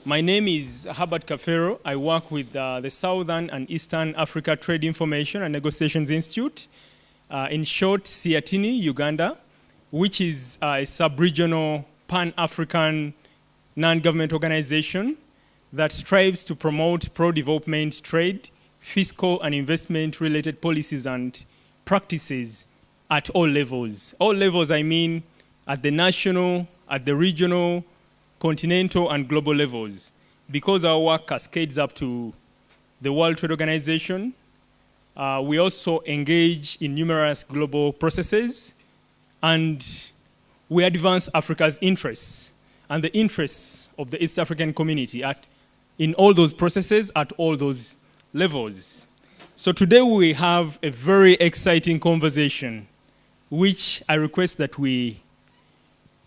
My name is Herbert Kafero. I work with the Southern and Eastern Africa Trade Information and Negotiations Institute, in short, SEATINI Uganda, which is a sub-regional pan-African non-government organization that strives to promote pro-development trade, fiscal and investment-related policies and practices at all levels. All levels, I mean, at the national, at the regional, continental, and global levels. Because our work cascades up to the World Trade Organization, we also engage in numerous global processes, and we advance Africa's interests and the interests of the East African community in all those processes at all those levels. So today we have a very exciting conversation, which I request that we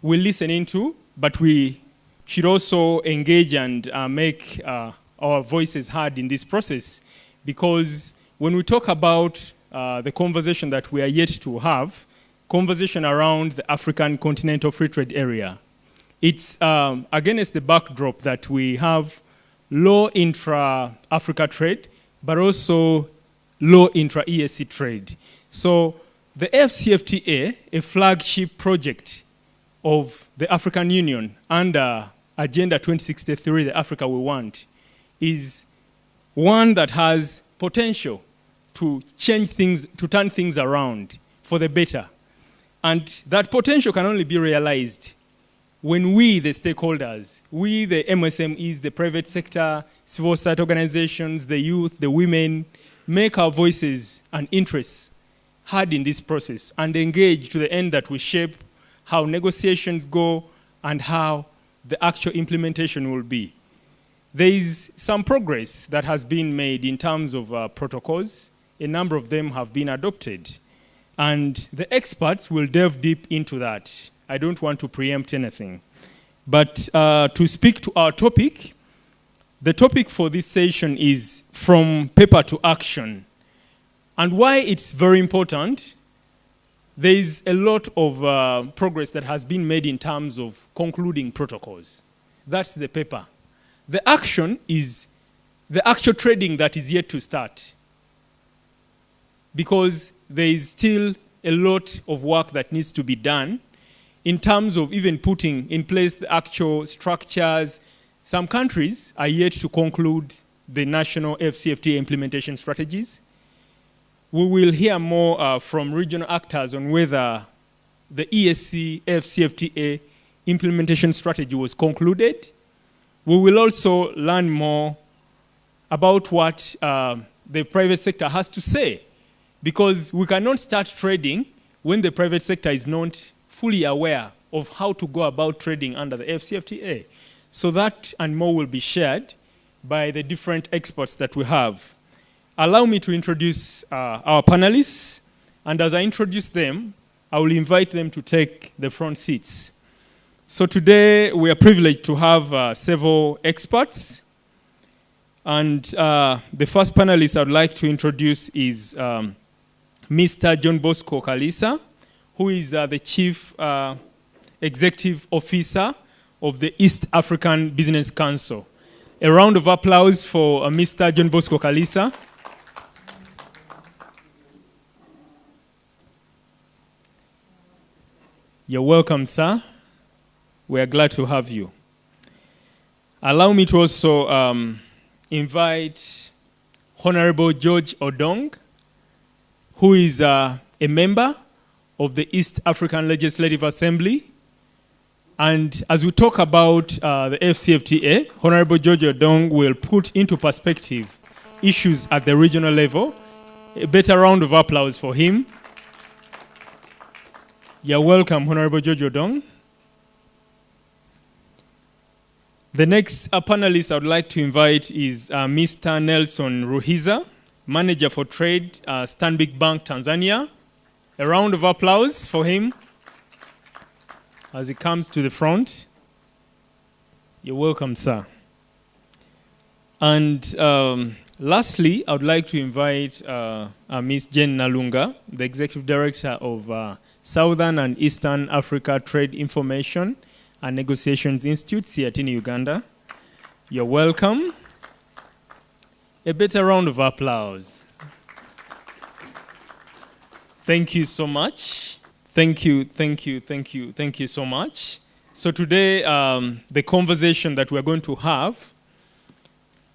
will listen into, but we should also engage and make our voices heard in this process, because when we talk about the conversation that we are yet to have, conversation around the African Continental Free Trade Area, it's against the backdrop that we have low intra-Africa trade, but also low intra-ESC trade. So the AfCFTA, a flagship project of the African Union under Agenda 2063, the Africa we want, is one that has potential to change things, to turn things around for the better. And that potential can only be realized when we, the stakeholders, we, the MSMEs, the private sector, civil society organizations, the youth, the women, make our voices and interests heard in this process and engage to the end that we shape how negotiations go and how the actual implementation will be. There is some progress that has been made in terms of protocols. A number of them have been adopted. And the experts will delve deep into that. I don't want to preempt anything. But to speak to our topic, the topic for this session is from paper to action. And why it's very important, there is a lot of progress that has been made in terms of concluding protocols. That's the paper. The action is the actual trading that is yet to start, because there is still a lot of work that needs to be done in terms of even putting in place the actual structures. Some countries are yet to conclude the national AfCFTA implementation strategies. We will hear more from regional actors on whether the ESC AfCFTA implementation strategy was concluded. We will also learn more about what the private sector has to say, because we cannot start trading when the private sector is not fully aware of how to go about trading under the AfCFTA. So that and more will be shared by the different experts that we have. Allow me to introduce our panelists, and as I introduce them, I will invite them to take the front seats. So today we are privileged to have several experts, and the first panelist I would like to introduce is Mr. John Bosco Kalisa, who is the Chief Executive Officer of the East African Business Council. A round of applause for Mr. John Bosco Kalisa. You're welcome, sir. We are glad to have you. Allow me to also invite Honorable George Odong, who is a member of the East African Legislative Assembly. And as we talk about the AfCFTA, Honorable George Odong will put into perspective issues at the regional level. A better round of applause for him. You're welcome, Honorable George Odong. The next panelist I would like to invite is Mr. Nelson Ruhiza, Manager for Trade, Stanbic Bank, Tanzania. A round of applause for him as he comes to the front. You're welcome, sir. And lastly, I would like to invite Ms. Jane Nalunga, the Executive Director of Southern and Eastern Africa Trade Information and Negotiations Institute, SEATINI Uganda. You're welcome. A better round of applause. Thank you so much. Thank you so much. So today, the conversation that we're going to have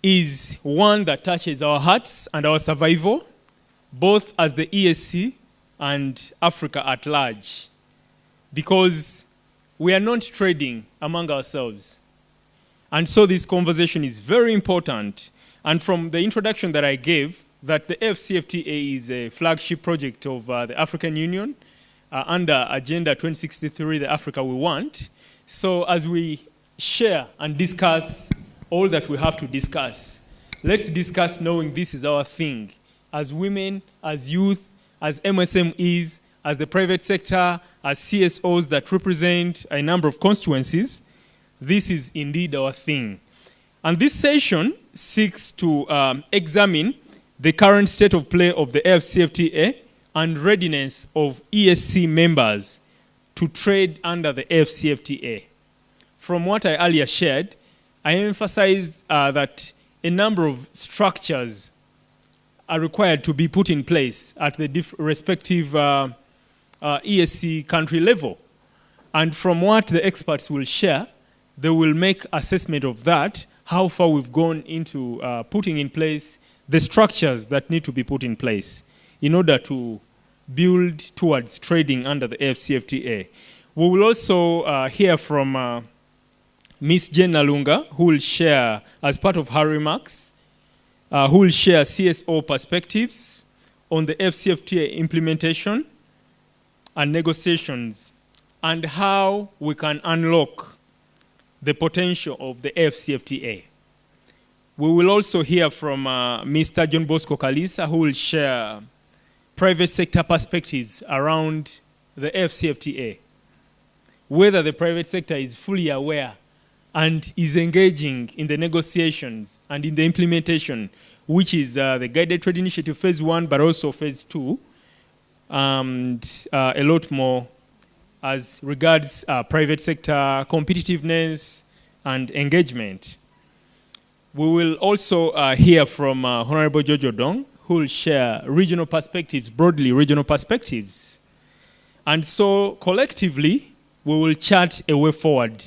is one that touches our hearts and our survival, both as the ESC and Africa at large, because we are not trading among ourselves. And so this conversation is very important. And from the introduction that I gave, that the AfCFTA is a flagship project of the African Union under Agenda 2063, the Africa we want. So as we share and discuss all that we have to discuss, let's discuss knowing this is our thing. As women, as youth, as MSMEs, as the private sector, as CSOs that represent a number of constituencies, this is indeed our thing. And this session seeks to examine the current state of play of the AfCFTA and readiness of ESC members to trade under the AfCFTA. From what I earlier shared, I emphasized that a number of structures are required to be put in place at the respective ESC country level. And from what the experts will share, they will make assessment of that, how far we've gone into putting in place the structures that need to be put in place in order to build towards trading under the AfCFTA. We will also hear from Ms. Jen Nalunga, who will share, as part of her remarks, who will share CSO perspectives on the AfCFTA implementation and negotiations and how we can unlock the potential of the AfCFTA. We will also hear from Mr. John Bosco Kalisa, who will share private sector perspectives around the AfCFTA, whether the private sector is fully aware and is engaging in the negotiations and in the implementation, which is the Guided Trade Initiative Phase 1, but also Phase 2, and a lot more as regards private sector competitiveness and engagement. We will also hear from Honorable Jojo Dong, who will share regional perspectives, broadly regional perspectives. And so collectively, we will chart a way forward.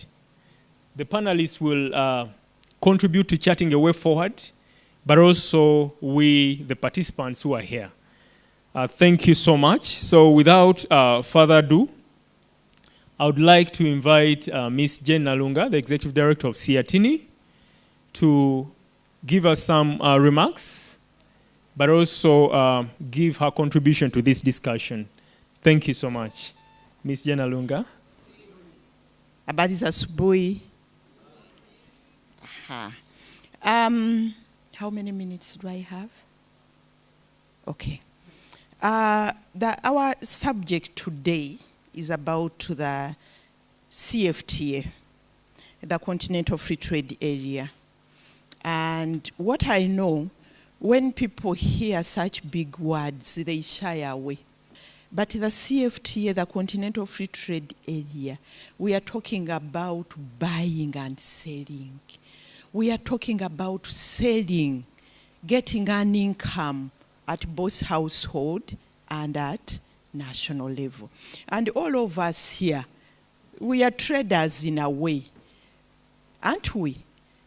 The panelists will contribute to charting a way forward, but also we, the participants who are here. Thank you so much. So without further ado, I would like to invite Ms. Jen Nalunga, the Executive Director of SEATINI, to give us some remarks, but also give her contribution to this discussion. Thank you so much. Ms. Jen Nalunga. Habari za asubuhi. How many minutes do I have? Okay. Our subject today is about the CFTA, the Continental Free Trade Area. And what I know, when people hear such big words, they shy away. But the CFTA, the Continental Free Trade Area, we are talking about buying and selling. We are talking about selling, getting an income at both household and at national level. And all of us here, we are traders in a way, aren't we?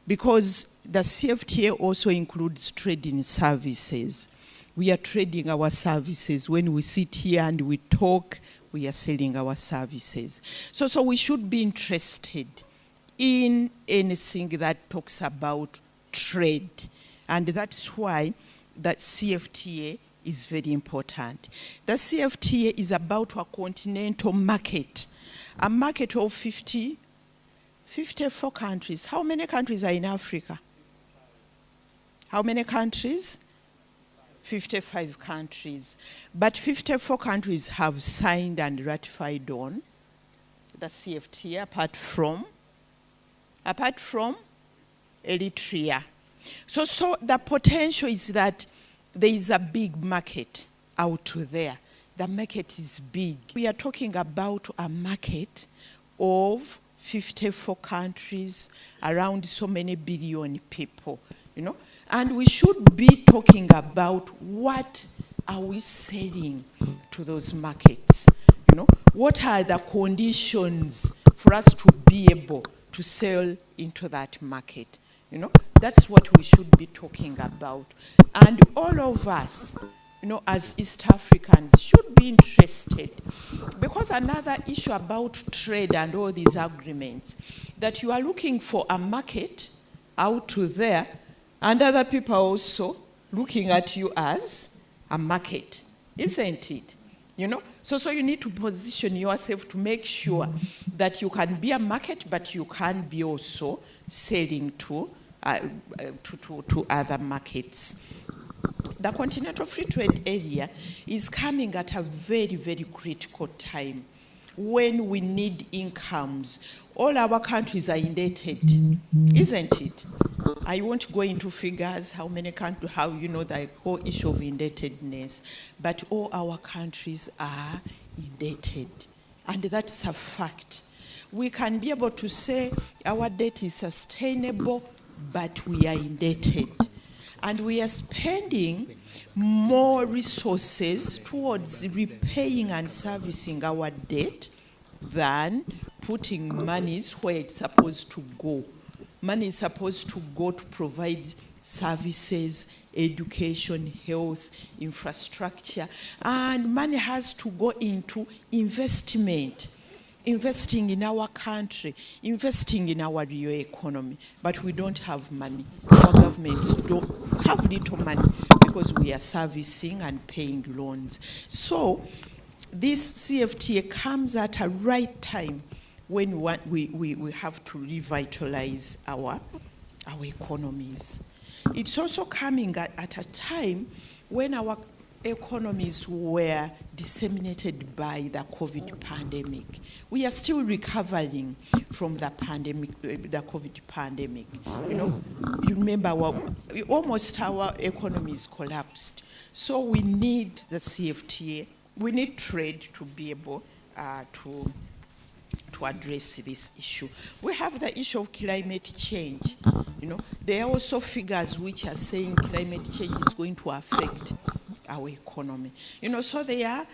Because the CFTA also includes trading services. We are trading our services. When we sit here and we talk, we are selling our services. So we should be interested in anything that talks about trade. And that's why that CFTA is very important. The CFTA is about a continental market, a market of 54 countries. How many countries are in Africa? How many countries? 55 countries. But 54 countries have signed and ratified on the CFTA apart from Eritrea. So the potential is that there is a big market out there. The market is big. We are talking about a market of 54 countries, around so many billion people, And we should be talking about what are we selling to those markets, What are the conditions for us to be able to sell into that market, That's what we should be talking about. And all of us, as East Africans, should be interested. Because another issue about trade and all these agreements, that you are looking for a market out there, and other people are also looking at you as a market, isn't it? So you need to position yourself to make sure that you can be a market, but you can be also selling to other markets. The Continental Free Trade Area is coming at a very, very critical time when we need incomes. All our countries are indebted, isn't it? I won't go into figures, how many countries, the whole issue of indebtedness, but all our countries are indebted, and that's a fact. We can be able to say our debt is sustainable, but we are indebted. And we are spending more resources towards repaying and servicing our debt than putting monies where it's supposed to go. Money is supposed to go to provide services, education, health, infrastructure, and money has to go into investment, investing in our country, investing in our real economy. But we don't have money. Our governments don't have little money because we are servicing and paying loans. So this CFTA comes at a right time when we have to revitalize our economies. It's also coming at a time when our economies were disseminated by the COVID pandemic. We are still recovering from the pandemic, the COVID pandemic. You remember almost our economies collapsed. So we need the CFTA. We need trade to be able to address this issue. We have the issue of climate change. There are also figures which are saying climate change is going to affect our economy. So there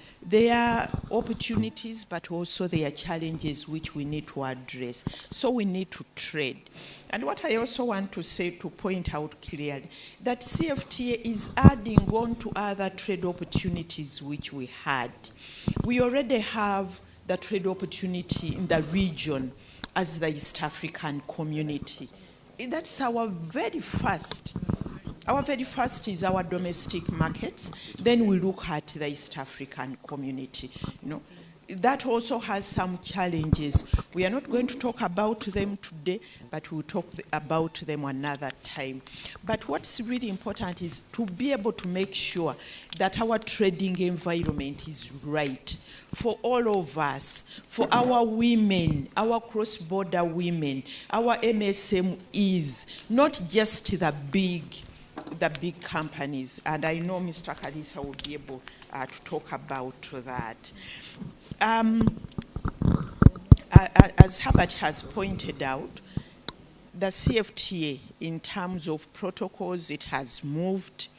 are opportunities, but also there are challenges which we need to address. So we need to trade. And what I also want to say, to point out clearly, that CFTA is adding on to other trade opportunities which we had. We already have the trade opportunity in the region as the East African community. That's our very first. Our very first is our domestic markets. Then we look at the East African community. That also has some challenges. We are not going to talk about them today, but we'll talk about them another time. But what's really important is to be able to make sure that our trading environment is right for all of us, for our women, our cross-border women, our MSMEs, not just the big companies. And I know Mr. Kalisa will be able to talk about that. As Herbert has pointed out, the CFTA, in terms of protocols, it has moved.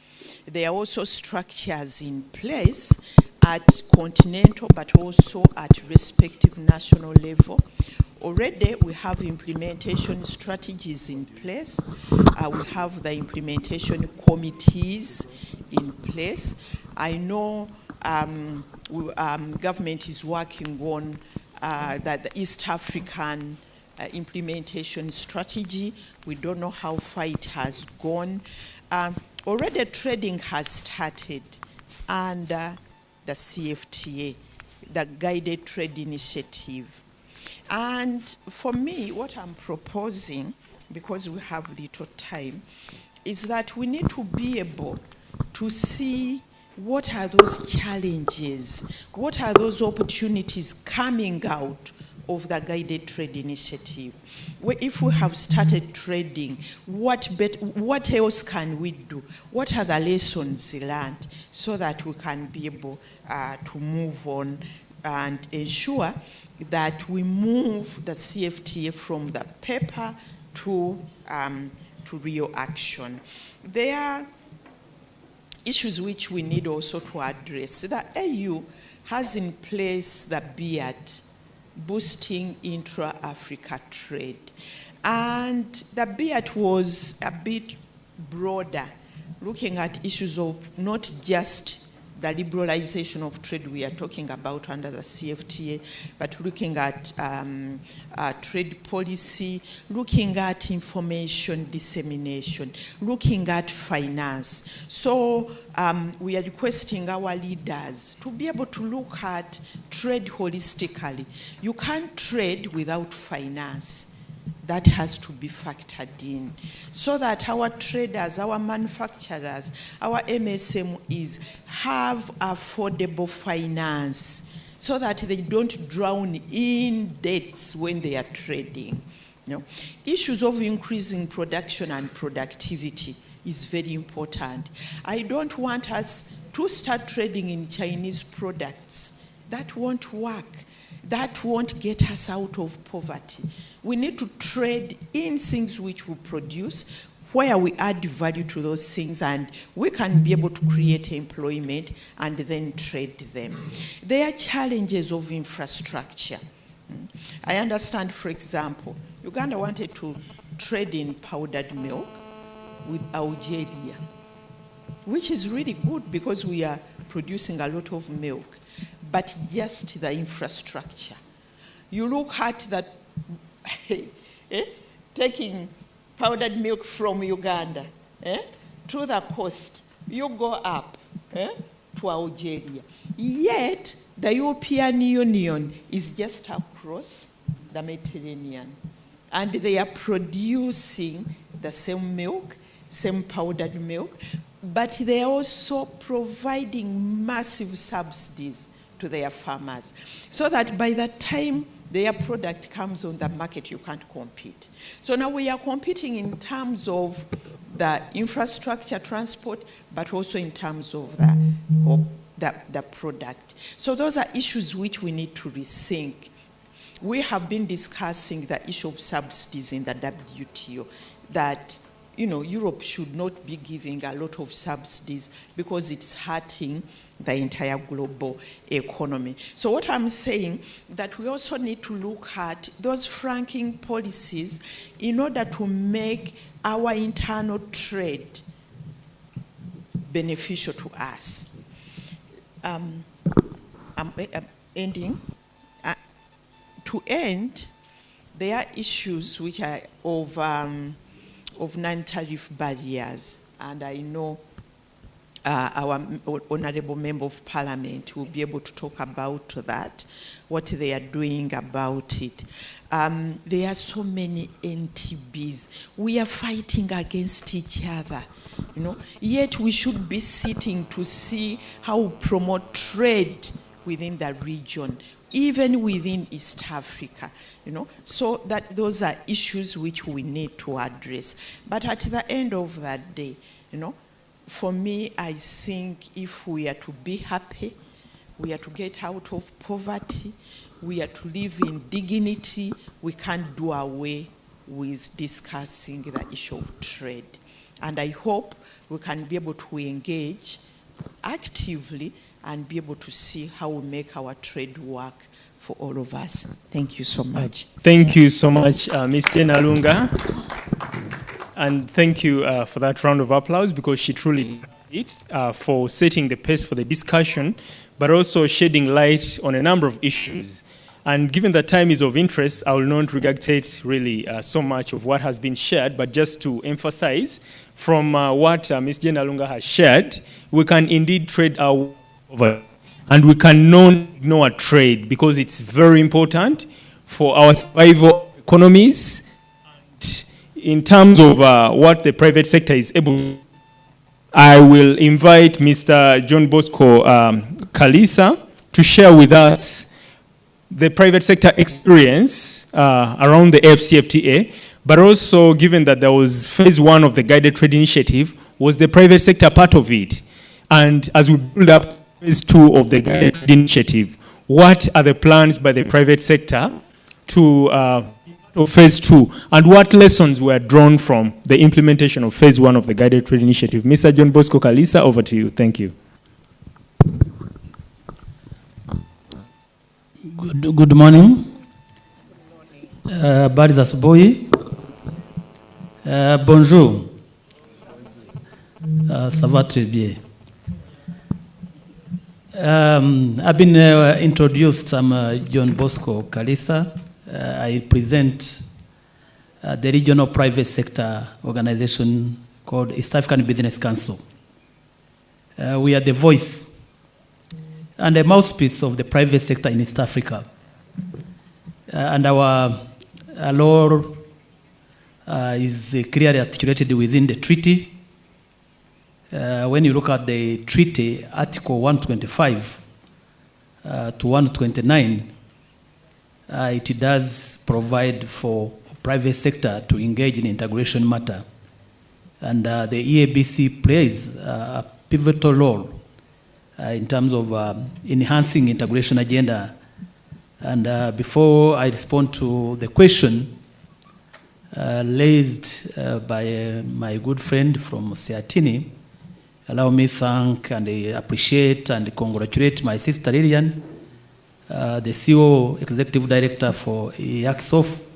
There are also structures in place at continental, but also at respective national level. Already, we have implementation strategies in place. We have the implementation committees in place. I know government is working on the East African implementation strategy. We don't know how far it has gone. Already trading has started under the CFTA, the Guided Trade Initiative. And for me, what I'm proposing, because we have little time, is that we need to be able to see what are those challenges, what are those opportunities coming out of the Guided Trade Initiative. If we have started trading, what else can we do? What are the lessons learned so that we can be able to move on and ensure that we move the CFTA from the paper to real action. There are issues which we need also to address. The AU has in place the BIAT, boosting intra-Africa trade. And the BIAT was a bit broader, looking at issues of not just the liberalization of trade we are talking about under the CFTA, but looking at trade policy, looking at information dissemination, looking at finance. So we are requesting our leaders to be able to look at trade holistically. You can't trade without finance. That has to be factored in so that our traders, our manufacturers, our MSMEs have affordable finance so that they don't drown in debts when they are trading. You know, issues of increasing production and productivity is very important. I don't want us to start trading in Chinese products. That won't work. That won't get us out of poverty. We need to trade in things which we produce, where we add value to those things, and we can be able to create employment and then trade them. There are challenges of infrastructure. I understand, for example, Uganda wanted to trade in powdered milk with Algeria, which is really good because we are producing a lot of milk, but just the infrastructure. You look at that, taking powdered milk from Uganda to the coast, you go up to Algeria. Yet, the European Union is just across the Mediterranean. And they are producing the same milk, same powdered milk, but they are also providing massive subsidies to their farmers, so that by the time their product comes on the market, you can't compete. So now we are competing in terms of the infrastructure, transport, but also in terms of the product. So those are issues which we need to rethink. We have been discussing the issue of subsidies in the WTO, that Europe should not be giving a lot of subsidies because it's hurting the entire global economy. So what I'm saying, that we also need to look at those franking policies in order to make our internal trade beneficial to us. I'm ending. To end, there are issues which are of non-tariff barriers, and I know our Honorable Member of Parliament will be able to talk about that, what they are doing about it. There are so many NTBs. We are fighting against each other, yet we should be sitting to see how we promote trade within the region, even within East Africa, so that those are issues which we need to address. But at the end of that day, for me, I think if we are to be happy, we are to get out of poverty, we are to live in dignity, we can't do away with discussing the issue of trade. And I hope we can be able to engage actively and be able to see how we make our trade work for all of us. Thank you so much. Thank you so much, Ms. Denalunga. And thank you for that round of applause, because she truly did for setting the pace for the discussion, but also shedding light on a number of issues. And given that time is of interest, I will not regurgitate really so much of what has been shared, but just to emphasize from what Ms. Denalunga has shared, we can indeed trade our over, and we cannot ignore trade because it's very important for our survival economies. And in terms of what the private sector is able to do, I will invite Mr. John Bosco Kalisa to share with us the private sector experience around the AfCFTA, but also given that there was phase 1 of the guided trade initiative, was the private sector part of it? And as we build up phase 2 of the guided trade initiative, what are the plans by the private sector to phase 2, and what lessons were drawn from the implementation of phase 1 of the Guided Trade Initiative. Mr. John Bosco Kalisa, over to you. Thank you. Good morning. Habari za asubuhi. Bonjour. Ça va très bien. I've been introduced. I'm John Bosco Kalisa. I present the regional private sector organization called East African Business Council. We are the voice and the mouthpiece of the private sector in East Africa. And our law is clearly articulated within the treaty. When you look at the treaty, Article 125 to 129, it does provide for private sector to engage in integration matter. And the EABC plays a pivotal role in terms of enhancing integration agenda. And before I respond to the question raised by my good friend from SEATINI, allow me thank and appreciate and congratulate my sister Lillian, the CEO, Executive Director for AfCFTA,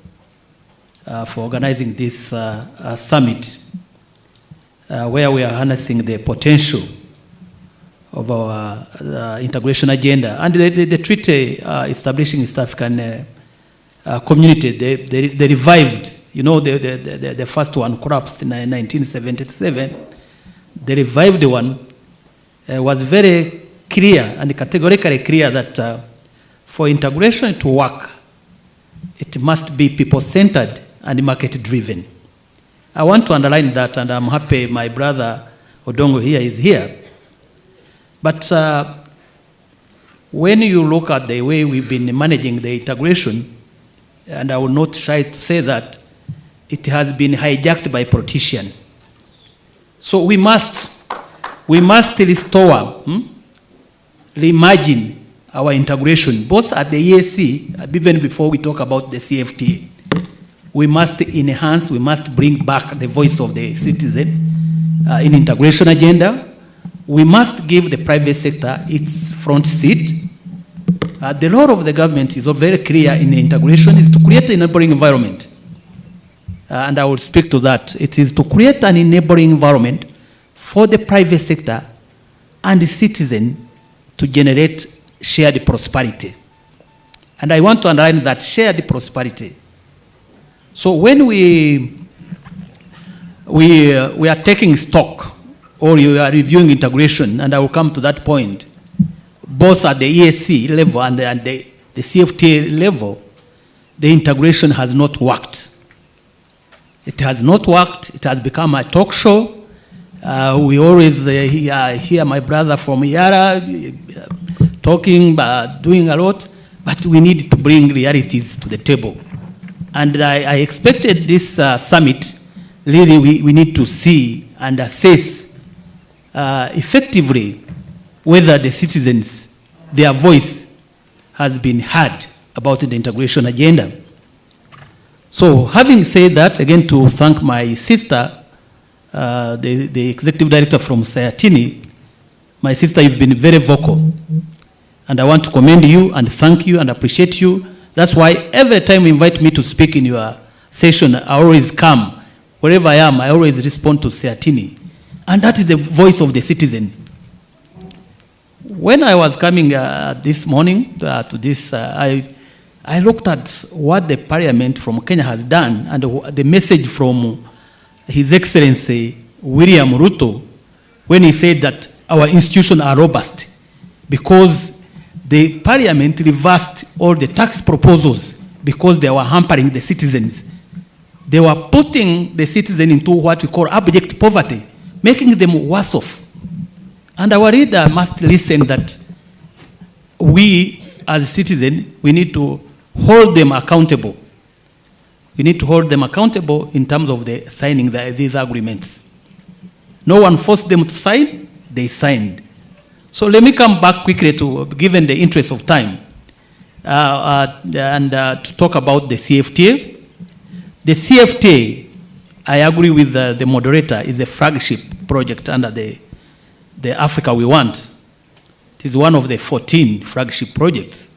for organizing this summit, where we are harnessing the potential of our integration agenda. And the treaty establishing East African community, they revived, you know, the first one collapsed in 1977. The revived one was very clear and categorically clear that for integration to work, it must be people-centered and market-driven. I want to underline that, and I'm happy my brother Odongo here is here. But when you look at the way we've been managing the integration, and I will not try to say that, it has been hijacked by politicians. So we must restore, reimagine our integration, both at the EAC, even before we talk about the CFTA. We must enhance, we must bring back the voice of the citizen in integration agenda. We must give the private sector its front seat. The role of the government is very clear in the integration, is to create an enabling environment. And I will speak to that. It is to create an enabling environment for the private sector and the citizen to generate shared prosperity. And I want to underline that shared prosperity. So when we are taking stock, or you are reviewing integration, and I will come to that point, both at the EAC level and the CFTA level, the integration has not worked. It has not worked. It has become a talk show. We always hear my brother from Yara talking, doing a lot, but we need to bring realities to the table. And I expected this summit, really we need to see and assess effectively whether the citizens, their voice has been heard about the integration agenda. So having said that, again to thank my sister, the executive director from SEATINI, my sister, you've been very vocal. And I want to commend you and thank you and appreciate you. That's why every time you invite me to speak in your session, I always come. Wherever I am, I always respond to SEATINI. And that is the voice of the citizen. When I was coming this morning to this, I looked at what the parliament from Kenya has done and the message from His Excellency William Ruto when he said that our institutions are robust because the parliament reversed all the tax proposals because they were hampering the citizens. They were putting the citizen into what we call abject poverty, making them worse off. And our leader must listen that we as citizens, we need to hold them accountable. We need to hold them accountable in terms of the signing these agreements. No one forced them to sign, they signed. So let me come back quickly to, given the interest of time, to talk about the CFTA. The CFTA, I agree with the moderator, is a flagship project under the Africa we want. It is one of the 14 flagship projects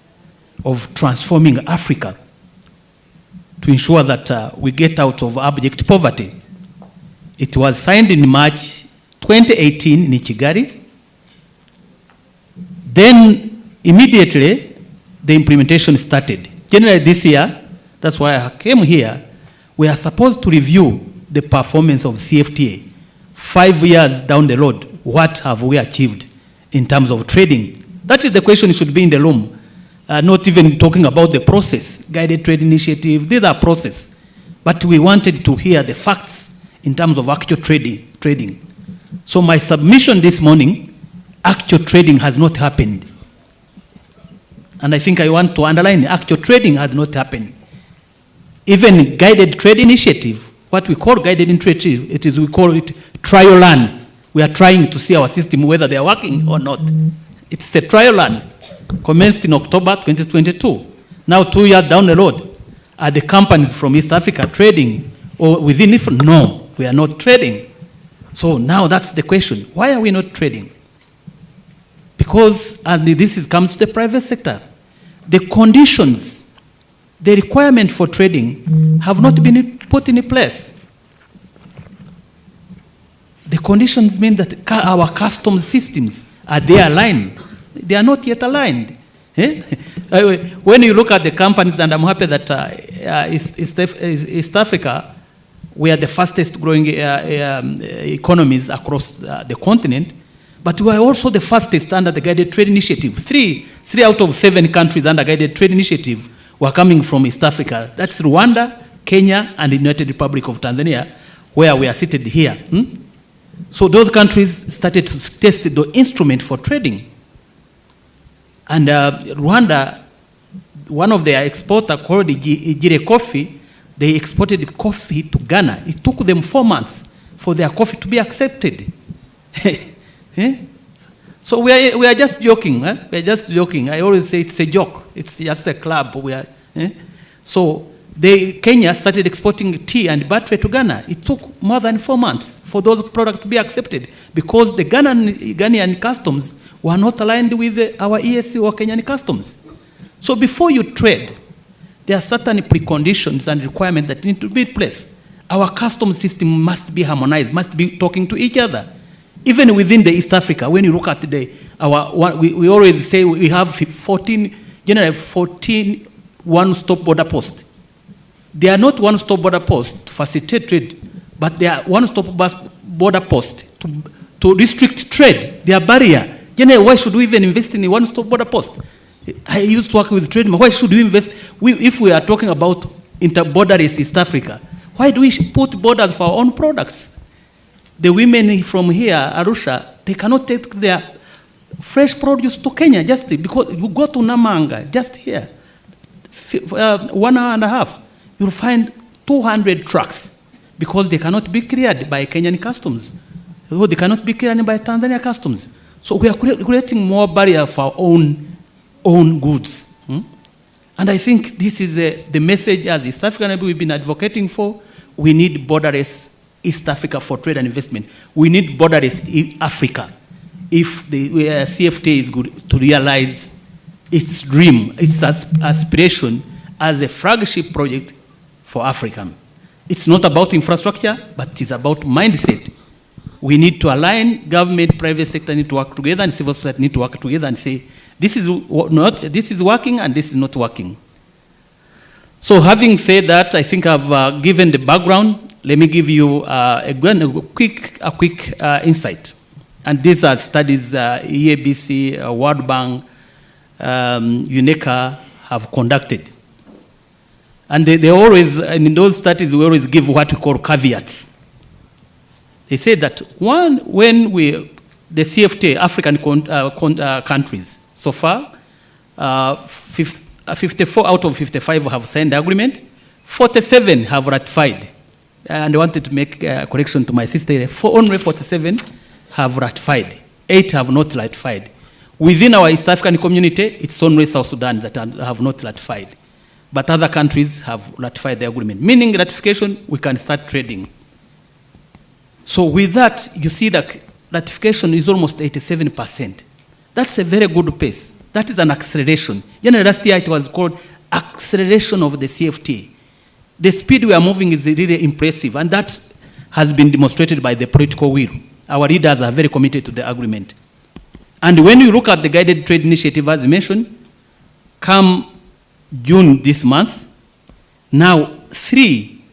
of transforming Africa to ensure that we get out of abject poverty. It was signed in March 2018 in Kigali. Then immediately the implementation started. Generally this year, that's why I came here, we are supposed to review the performance of CFTA. 5 years down the road, what have we achieved in terms of trading? That is the question should be in the room. Not even talking about the process, guided trade initiative, these are process. But we wanted to hear the facts in terms of actual trading. So my submission this morning, actual trading has not happened. And I think I want to underline, actual trading has not happened. Even guided trade initiative, what we call guided initiative, we call it trial run. We are trying to see our system, whether they are working or not. It's a trial run, commenced in October 2022. Now 2 years down the road, are the companies from East Africa trading or within it? No, we are not trading. So now that's the question. Why are we not trading? Because, and this comes to the private sector, the conditions, the requirement for trading have not been put in place. The conditions mean that our customs systems, are they aligned? They are not yet aligned. When you look at the companies, and I'm happy that East Africa, we are the fastest growing economies across the continent, but we are also the fastest under the guided trade initiative. Three out of 7 countries under guided trade initiative were coming from East Africa. That's Rwanda, Kenya, and the United Republic of Tanzania, where we are seated here. So those countries started to test the instrument for trading. And Rwanda, one of their exporters called Igire Coffee, they exported coffee to Ghana. It took them 4 months for their coffee to be accepted. So we are just joking. We are just joking. I always say it's a joke. It's just a club. So Kenya started exporting tea and battery to Ghana. It took more than 4 months for those products to be accepted because the Ghanaian customs were not aligned with our ESC or Kenyan customs. So before you trade, there are certain preconditions and requirements that need to be in place. Our customs system must be harmonized, must be talking to each other. Even within the East Africa, when you look at we always say we have 14 one-stop border posts. They are not one-stop border posts to facilitate trade, but they are one-stop border posts to restrict trade. They are barrier. Generally, why should we even invest in a one-stop border post? I used to work with trade. Why should we invest? If we are talking about inter-borderless East Africa, why do we put borders for our own products? The women from here, Arusha, they cannot take their fresh produce to Kenya just because you go to Namanga, just here, 1 hour and a half, you'll find 200 trucks because they cannot be cleared by Kenyan customs. Or they cannot be cleared by Tanzania customs. So we are creating more barrier for our own goods. And I think this is the message as East African we've been advocating for. We need borderless East Africa for trade and investment. We need borderless Africa if the CFTA is good to realize its dream, its aspiration as a flagship project for Africa. It's not about infrastructure, but it's about mindset. We need to align, government, private sector need to work together, and civil society need to work together and say, this is working and this is not working. So having said that, I think I've given the background. Let me give you a quick insight. And these are studies EABC, World Bank, UNECA have conducted. And they always, in those studies, we always give what we call caveats. They say that when the CFTA, African countries, so far, 54 out of 55 have signed the agreement, 47 have ratified. And I wanted to make a correction to my sister. Only 47 have ratified. 8 have not ratified. Within our East African community, it's only South Sudan that have not ratified. But other countries have ratified the agreement. Meaning ratification, we can start trading. So with that, you see that ratification is almost 87%. That's a very good pace. That is an acceleration. Generally, last year it was called acceleration of the CFTA. The speed we are moving is really impressive, and that has been demonstrated by the political will. Our leaders are very committed to the agreement. And when you look at the guided trade initiative, as you mentioned, come June this month, now 3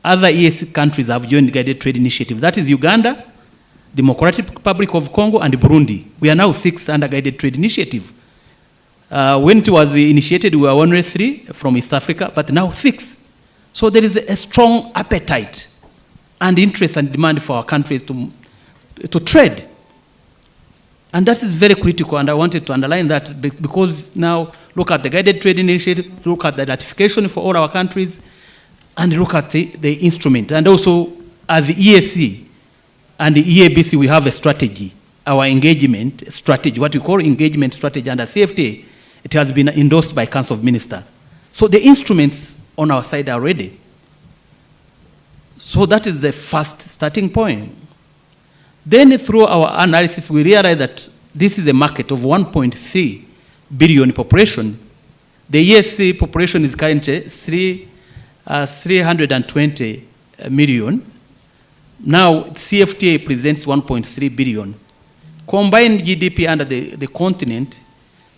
other EAC countries have joined the guided trade initiative. That is Uganda, Democratic Republic of Congo, and Burundi. We are now 6 under guided trade initiative. When it was initiated, we were only 3 from East Africa, but now 6. So there is a strong appetite and interest and demand for our countries to trade. And that is very critical, and I wanted to underline that because now look at the guided trade initiative, look at the ratification for all our countries, and look at the instrument. And also, as the EAC and the EABC, we have a strategy, our engagement strategy, what we call engagement strategy under CFTA. It has been endorsed by Council of Ministers. So the instruments on our side are ready. So that is the first starting point. Then through our analysis, we realize that this is a market of 1.3 billion population. The ESC population is currently 320 million. Now CFTA presents 1.3 billion. Combined GDP under the continent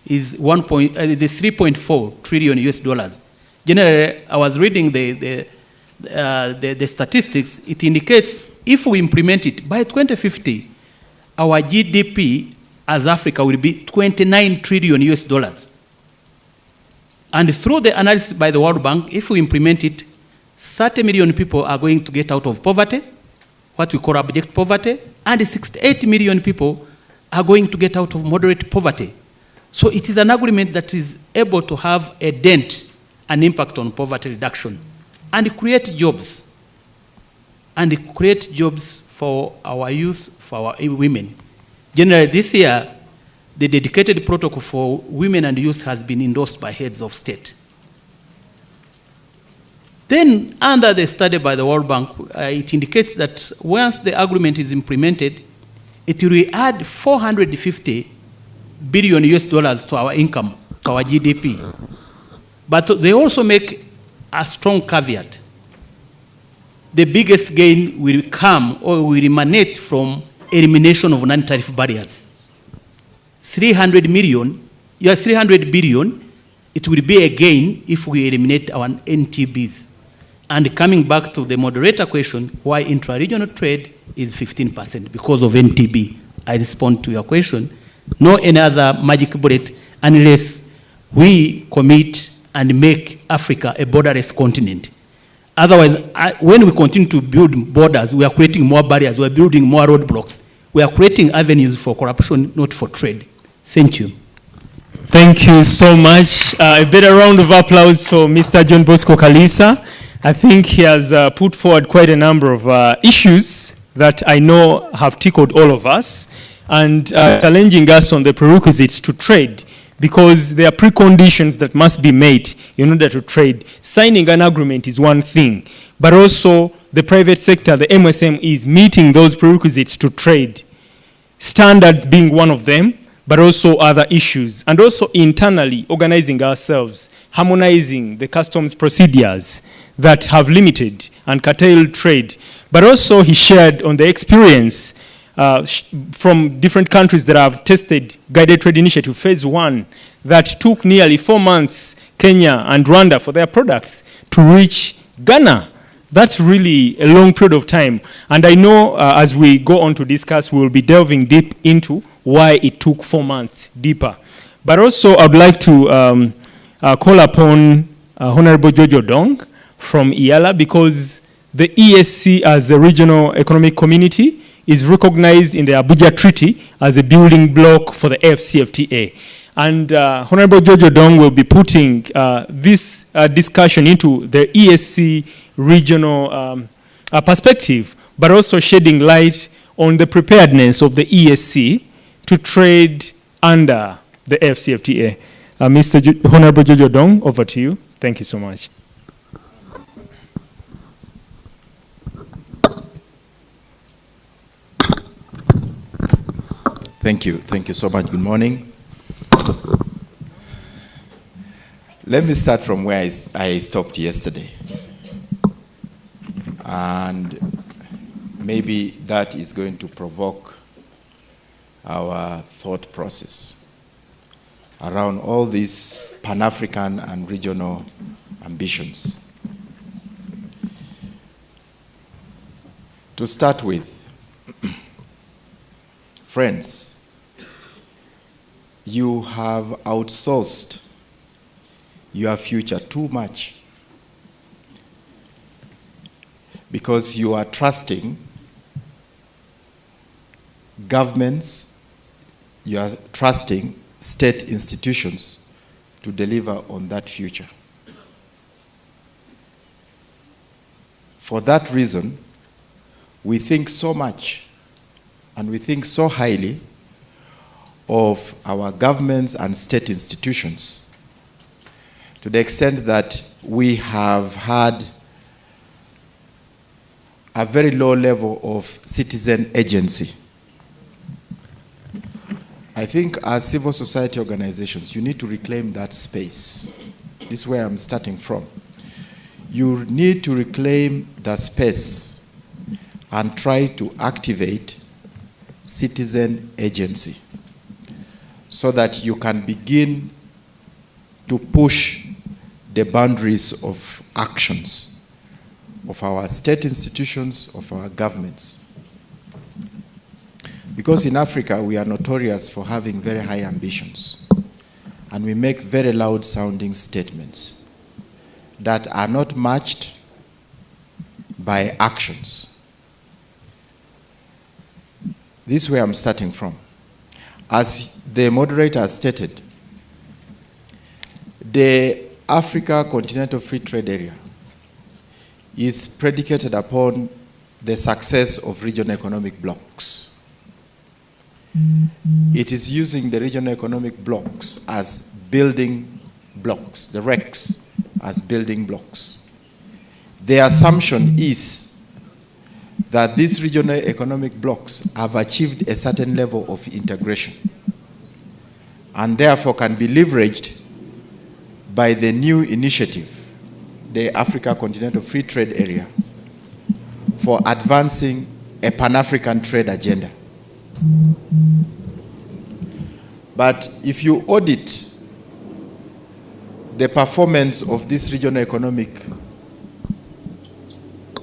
is 3.4 trillion US dollars. Generally, I was reading the statistics. It indicates if we implement it by 2050, our GDP as Africa will be 29 trillion US dollars. And through the analysis by the World Bank, if we implement it, 30 million people are going to get out of poverty, what we call abject poverty, and 68 million people are going to get out of moderate poverty. So it is an agreement that is able to have a dent, an impact on poverty reduction, and create jobs. And create jobs for our youth, for our women. Generally, this year, the dedicated protocol for women and youth has been endorsed by heads of state. Then, under the study by the World Bank, it indicates that once the agreement is implemented, it will add 450 billion US dollars to our income, to our GDP. But they also make a strong caveat. The biggest gain will come or will emanate from elimination of non-tariff barriers. 300 billion, it will be a gain if we eliminate our NTBs. And coming back to the moderator question, why intra-regional trade is 15% because of NTB. I respond to your question. No any other magic bullet unless we commit and make Africa a borderless continent. Otherwise, when we continue to build borders, we are creating more barriers, we are building more roadblocks. We are creating avenues for corruption, not for trade. Thank you. Thank you so much. A better round of applause for Mr. John Bosco Kalisa. I think he has put forward quite a number of issues that I know have tickled all of us and challenging us on the prerequisites to trade, because there are preconditions that must be met in order to trade. Signing an agreement is one thing, but also the private sector, the MSMEs, meeting those prerequisites to trade. Standards being one of them, but also other issues. And also internally organizing ourselves, harmonizing the customs procedures that have limited and curtailed trade. But also he shared on the experience from different countries that have tested guided trade initiative phase 1 that took nearly 4 months, Kenya and Rwanda, for their products to reach Ghana. That's really a long period of time. And I know as we go on to discuss, we'll be delving deep into why it took 4 months deeper. But also I'd like to call upon Honorable Jojo Dong from IALA, because the ESC as a regional economic community is recognized in the Abuja Treaty as a building block for the AfCFTA. And Honorable Jojo Dong will be putting this discussion into the ESC regional perspective, but also shedding light on the preparedness of the ESC to trade under the AfCFTA. Honorable Jojo Dong, over to you. Thank you so much. Thank you. Thank you so much. Good morning. Let me start from where I stopped yesterday. And maybe that is going to provoke our thought process around all these Pan-African and regional ambitions. To start with, friends, you have outsourced your future too much because you are trusting governments, you are trusting state institutions to deliver on that future. For that reason, we think so much and we think so highly of our governments and state institutions to the extent that we have had a very low level of citizen agency. I think as civil society organizations, you need to reclaim that space. This is where I'm starting from. You need to reclaim that space and try to activate citizen agency so that you can begin to push the boundaries of actions of our state institutions, of our governments. Because in Africa, we are notorious for having very high ambitions, and we make very loud-sounding statements that are not matched by actions. This is where I'm starting from. As the moderator stated, the Africa Continental Free Trade Area is predicated upon the success of regional economic blocks. It is using the regional economic blocks as building blocks, the RECs as building blocks. The assumption is that these regional economic blocks have achieved a certain level of integration and therefore can be leveraged by the new initiative, the Africa Continental Free Trade Area, for advancing a Pan-African trade agenda. But if you audit the performance of these regional economic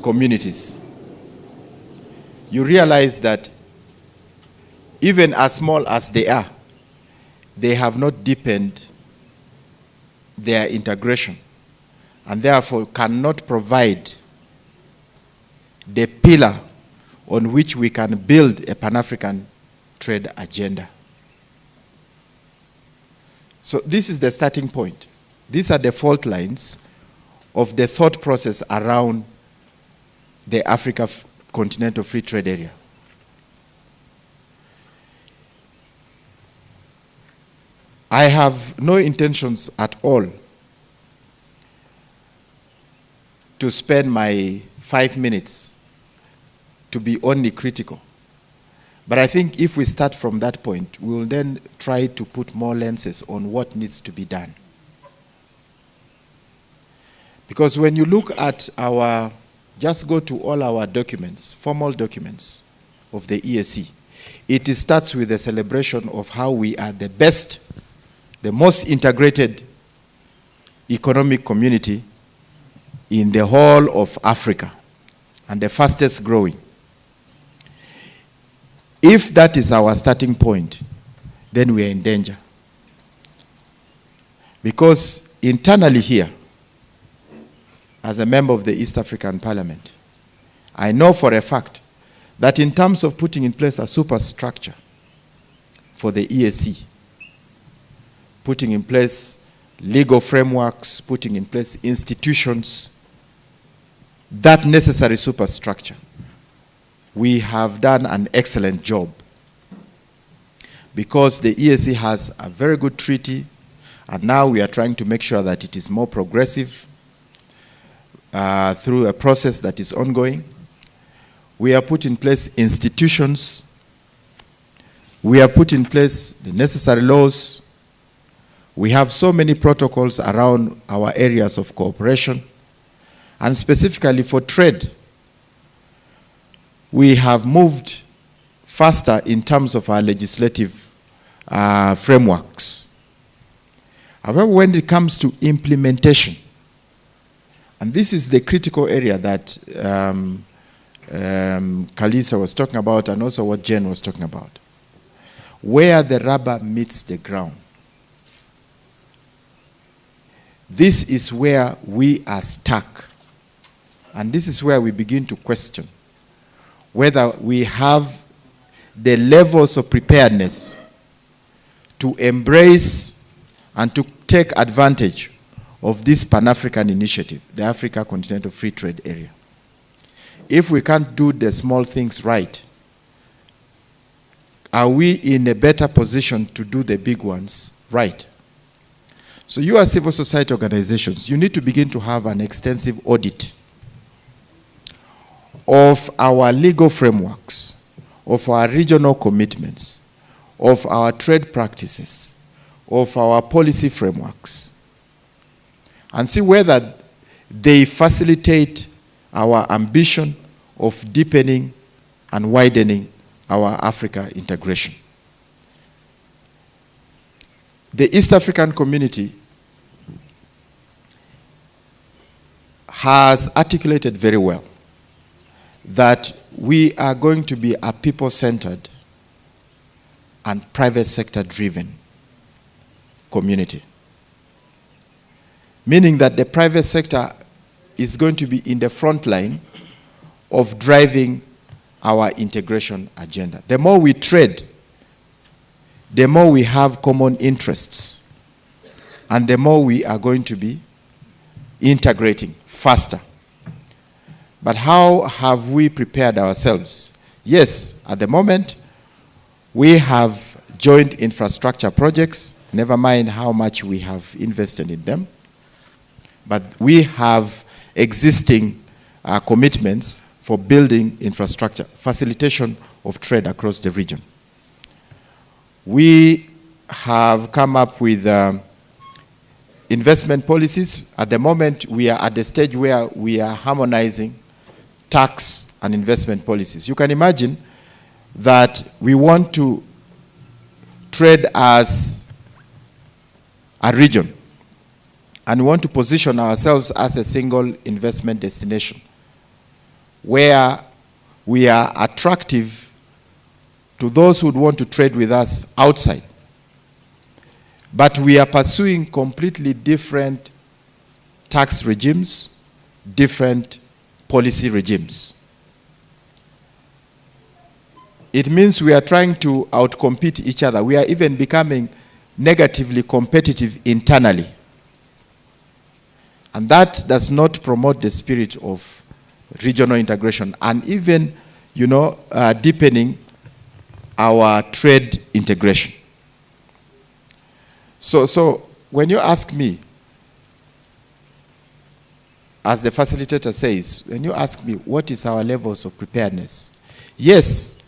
communities, you realize that even as small as they are, they have not deepened their integration and therefore cannot provide the pillar on which we can build a Pan-African trade agenda. So this is the starting point. These are the fault lines of the thought process around the Africa Continental Free Trade Area. I have no intentions at all to spend my 5 minutes to be only critical. But I think if we start from that point, we will then try to put more lenses on what needs to be done. Because when you look at our, just go to all our documents, formal documents of the EAC, it starts with a celebration of how we are the best, the most integrated economic community in the whole of Africa and the fastest growing. If that is our starting point, then we are in danger. Because internally here, as a member of the East African Parliament, I know for a fact that in terms of putting in place a superstructure for the EAC, putting in place legal frameworks, putting in place institutions, that necessary superstructure, we have done an excellent job. because the EAC has a very good treaty, and now we are trying to make sure that it is more progressive through a process that is ongoing. We have put in place institutions. We have put in place the necessary laws. We have so many protocols around our areas of cooperation. And specifically for trade, we have moved faster in terms of our legislative frameworks. However, when it comes to implementation, and this is the critical area that Kalisa was talking about, and also what Jen was talking about, where the rubber meets the ground. This is where we are stuck. And this is where we begin to question whether we have the levels of preparedness to embrace and to take advantage of this Pan-African initiative, the Africa Continental Free Trade Area. If we can't do the small things right, are we in a better position to do the big ones right? So you as civil society organizations, you need to begin to have an extensive audit of our legal frameworks, of our regional commitments, of our trade practices, of our policy frameworks, and see whether they facilitate our ambition of deepening and widening our Africa integration. The East African community has articulated very well that we are going to be a people-centered and private sector-driven community. Meaning that the private sector is going to be in the front line of driving our integration agenda. The more we trade, the more we have common interests, and the more we are going to be integrating faster. But how have we prepared ourselves? Yes, at the moment, we have joint infrastructure projects, never mind how much we have invested in them. But we have existing commitments for building infrastructure, facilitation of trade across the region. We have come up with investment policies. At the moment, we are at the stage where we are harmonizing tax and investment policies. You can imagine that we want to trade as a region, and we want to position ourselves as a single investment destination where we are attractive to those who would want to trade with us outside. But we are pursuing completely different tax regimes, different policy regimes. It means we are trying to outcompete each other. We are even becoming negatively competitive internally. And that does not promote the spirit of regional integration and even, deepening our trade integration. So when you ask me, as the facilitator says, when you ask me what is our levels of preparedness, yes,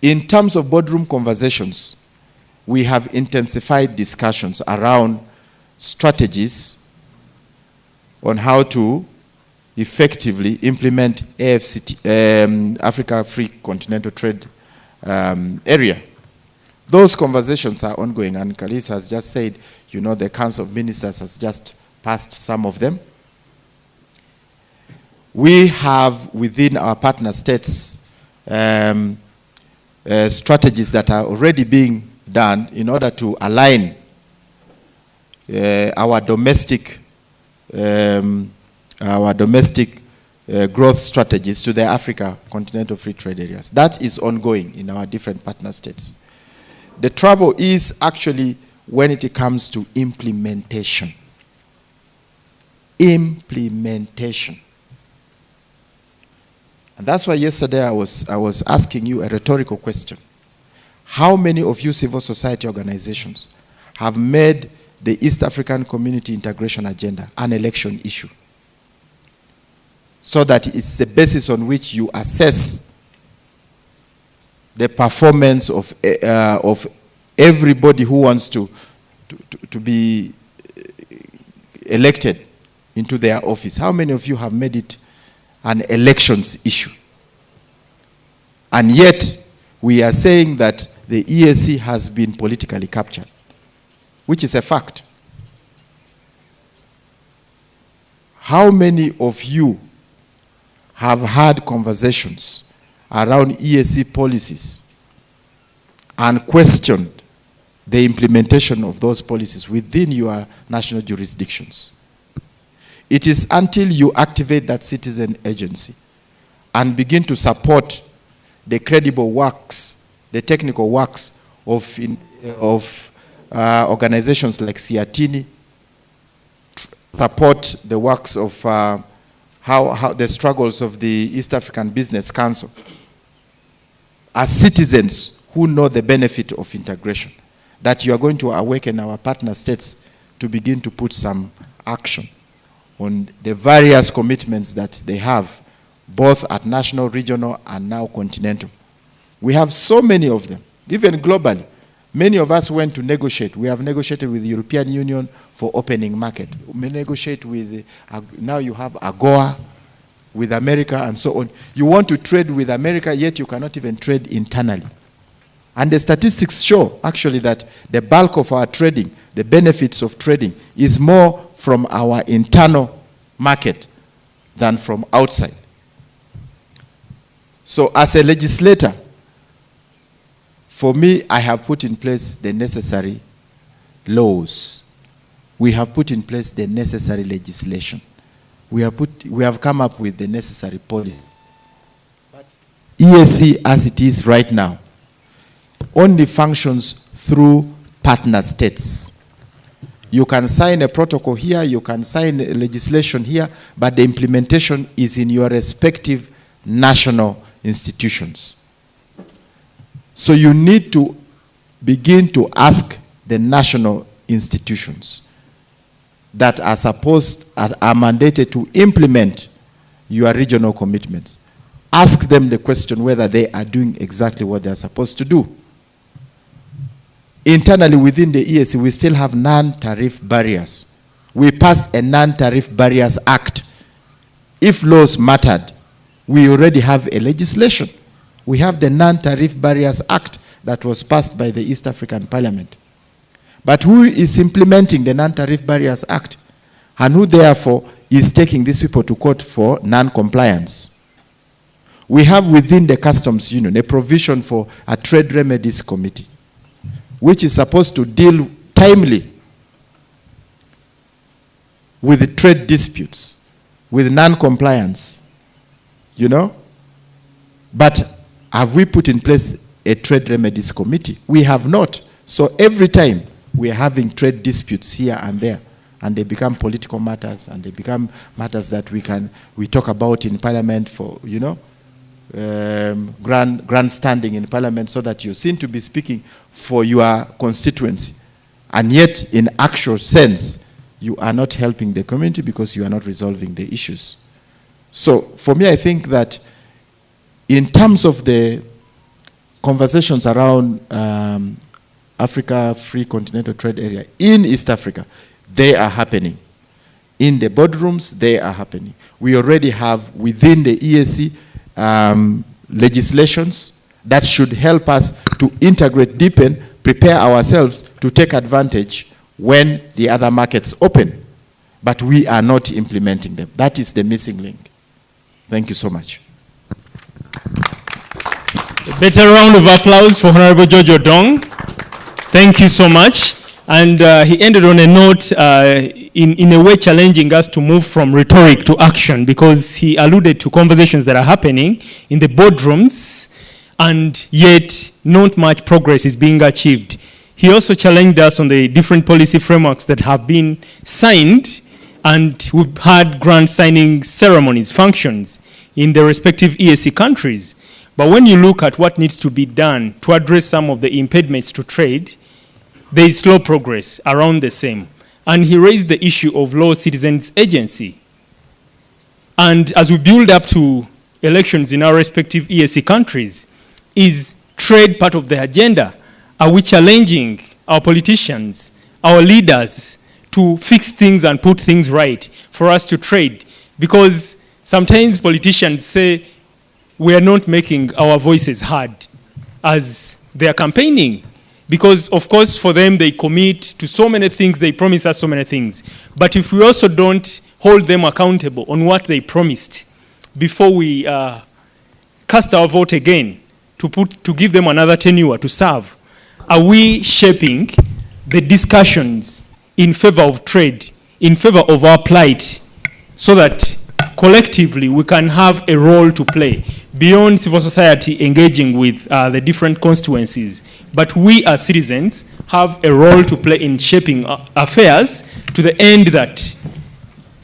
in terms of boardroom conversations, we have intensified discussions around strategies on how to effectively implement AfCFTA, Africa Free Continental Trade Area. Those conversations are ongoing, and Kalisa has just said, the Council of Ministers has just passed some of them. We have within our partner states strategies that are already being done in order to align our domestic growth strategies to the Africa Continental Free Trade Areas. That is ongoing in our different partner states. The trouble is actually when it comes to implementation. Implementation. And that's why yesterday I was asking you a rhetorical question. how many of you civil society organizations have made the East African Community Integration Agenda an election issue, so that it's the basis on which you assess the performance of everybody who wants to be elected into their office? How many of you have made it an elections issue? And yet, we are saying that the EAC has been politically captured, which is a fact. How many of you have had conversations around EAC policies and questioned the implementation of those policies within your national jurisdictions? It is until you activate that citizen agency and begin to support the credible works, the technical works of organizations like SEATINI, support the works of how the struggles of the East African Business Council, as citizens who know the benefit of integration, that you are going to awaken our partner states to begin to put some action on the various commitments that they have, both at national, regional, and now continental. We have so many of them, even globally. Many of us went to negotiate. We have negotiated with the European Union for opening market. We negotiate with, now you have AGOA with America and so on. You want to trade with America, yet you cannot even trade internally. And the statistics show, actually, that the bulk of our trading, the benefits of trading, is more from our internal market than from outside. So as a legislator, for me, I have put in place the necessary laws. We have put in place the necessary legislation. We have come up with the necessary policy. But EAC, as it is right now, only functions through partner states. You can sign a protocol here, you can sign legislation here, but the implementation is in your respective national institutions. So you need to begin to ask the national institutions that are mandated to implement your regional commitments. Ask them the question whether they are doing exactly what they are supposed to do. Internally within the EAC, we still have non-tariff barriers. We passed a Non-Tariff Barriers Act. If laws mattered, we already have a legislation. We have the Non-Tariff Barriers Act that was passed by the East African Parliament. But who is implementing the Non-Tariff Barriers Act? And who therefore is taking these people to court for non-compliance? We have within the Customs Union a provision for a Trade Remedies Committee, which is supposed to deal timely with the trade disputes, with non-compliance, you know? But have we put in place a Trade Remedies Committee? We have not. So every time we are having trade disputes here and there, and they become political matters, and they become matters that we talk about in Parliament for, you know, grandstanding in Parliament, so that you seem to be speaking for your constituency. And yet, in actual sense, you are not helping the community because you are not resolving the issues. So, for me, I think that in terms of the conversations around Africa Free Continental Trade Area in East Africa, they are happening. In the boardrooms, they are happening. We already have within the EAC legislations that should help us to integrate, deepen, prepare ourselves to take advantage when the other markets open. But we are not implementing them. That is the missing link. Thank you so much. A better round of applause for Honorable George Odong. Thank you so much. And he ended on a note in a way challenging us to move from rhetoric to action, because he alluded to conversations that are happening in the boardrooms, and yet not much progress is being achieved. He also challenged us on the different policy frameworks that have been signed, and we've had grant signing ceremonies, functions in the respective EAC countries. But when you look at what needs to be done to address some of the impediments to trade, there is slow progress around the same. And he raised the issue of law citizens agency. And as we build up to elections in our respective EAC countries, is trade part of the agenda? Are we challenging our politicians, our leaders, to fix things and put things right for us to trade? Because sometimes politicians say we are not making our voices heard as they are campaigning. Because, of course, for them, they commit to so many things, they promise us so many things. But if we also don't hold them accountable on what they promised before we cast our vote again to give them another tenure to serve, are we shaping the discussions in favor of trade, in favor of our plight, so that collectively we can have a role to play beyond civil society engaging with the different constituencies? But we as citizens have a role to play in shaping affairs to the end that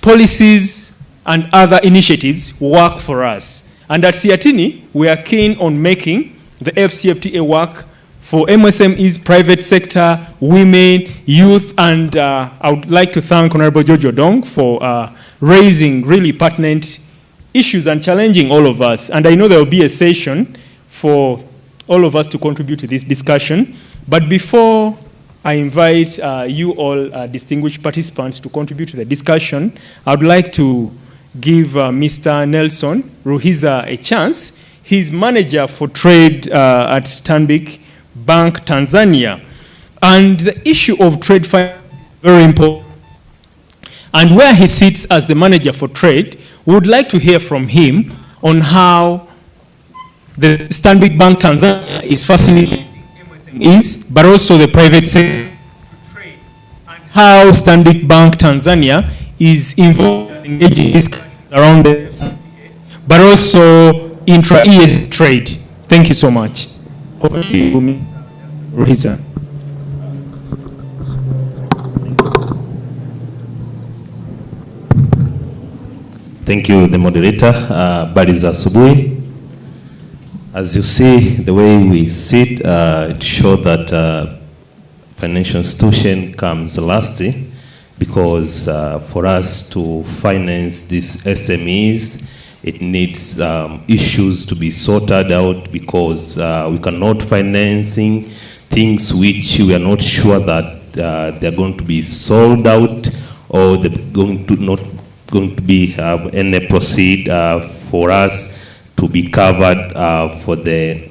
policies and other initiatives work for us. And at SEATINI, we are keen on making the AfCFTA work for MSMEs, private sector, women, youth, and I would like to thank Honorable Jojo Dong for raising really pertinent issues and challenging all of us. And I know there will be a session for all of us to contribute to this discussion. But before I invite you all distinguished participants to contribute to the discussion, I would like to give Mr. Nelson Ruhiza a chance. He's manager for trade at Stanbic Bank Tanzania. And the issue of trade finance is very important. And where he sits as the manager for trade, we would like to hear from him on how the Stanbic Bank Tanzania is facilitating MSMEs, but also the private sector to trade, and how Stanbic Bank Tanzania is involved in engaging discussions around the but also intra-EAC trade. Thank you so much. Over to you, Ruhiza. Thank you, the moderator. Habari za asubuhi. As you see, the way we sit, it shows that financial institution comes last, because for us to finance these SMEs, it needs issues to be sorted out, because we cannot financing things which we are not sure that they're going to be sold out, or they're not going to be have any proceed for us to be covered for the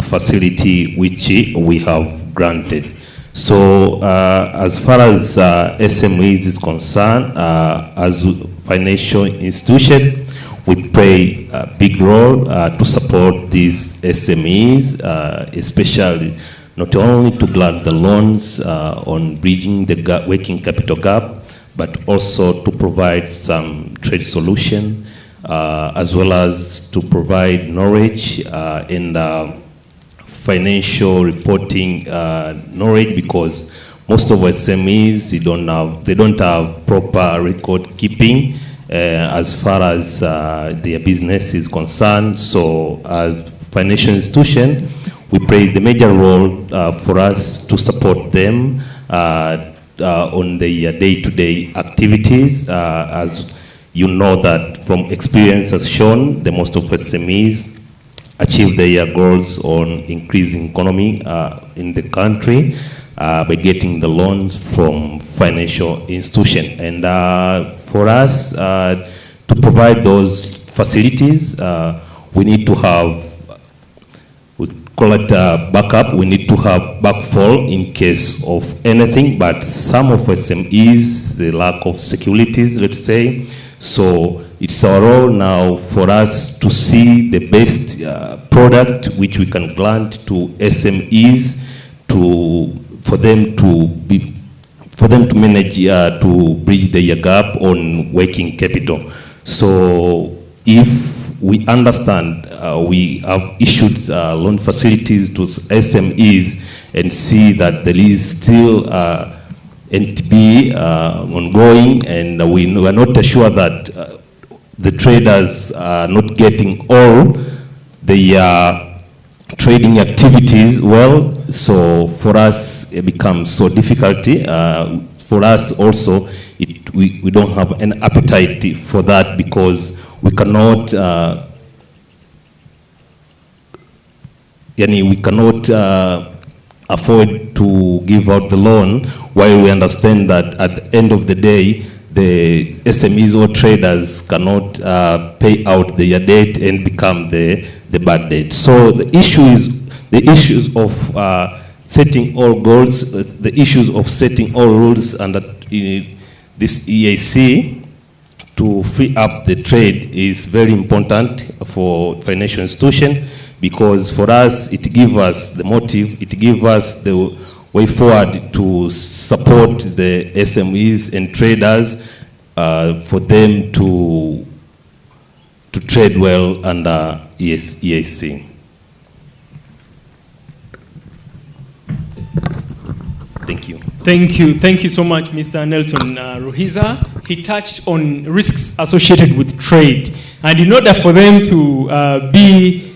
facility which we have granted. So as far as SMEs is concerned, as financial institution, we play a big role to support these SMEs, especially not only to grant the loans on bridging the working capital gap, but also to provide some trade solution, as well as to provide knowledge in financial reporting knowledge, because most of SMEs they don't have proper record keeping as far as their business is concerned. So as financial institution, we play the major role for us to support them on the day-to-day activities. As you know that from experience has shown, the most of SMEs achieve their goals on increasing economy in the country by getting the loans from financial institution. And for us to provide those facilities, we need to have, we call it backup, we need to have backfall in case of anything, but some of SMEs, the lack of securities, let's say. So it's our role now for us to see the best product which we can grant to SMEs for them to manage to bridge the gap on working capital. So if we understand we have issued loan facilities to SMEs and see that there is still NTB ongoing, and we are not sure that the traders are not getting all their trading activities well. So for us, it becomes so difficult. For us also, we don't have an appetite for that because we cannot afford to give out the loan, while we understand that at the end of the day, the SMEs or traders cannot pay out their debt and become the bad debt. So the issues of setting all goals, the issues of setting all rules under this EAC to free up the trade is very important for financial institution, because for us, it gives us the motive, it gives us the way forward to support the SMEs and traders for them to trade well under EAC. Thank you. Thank you so much, Mr. Nelson Ruhiza. He touched on risks associated with trade, and in order for them to be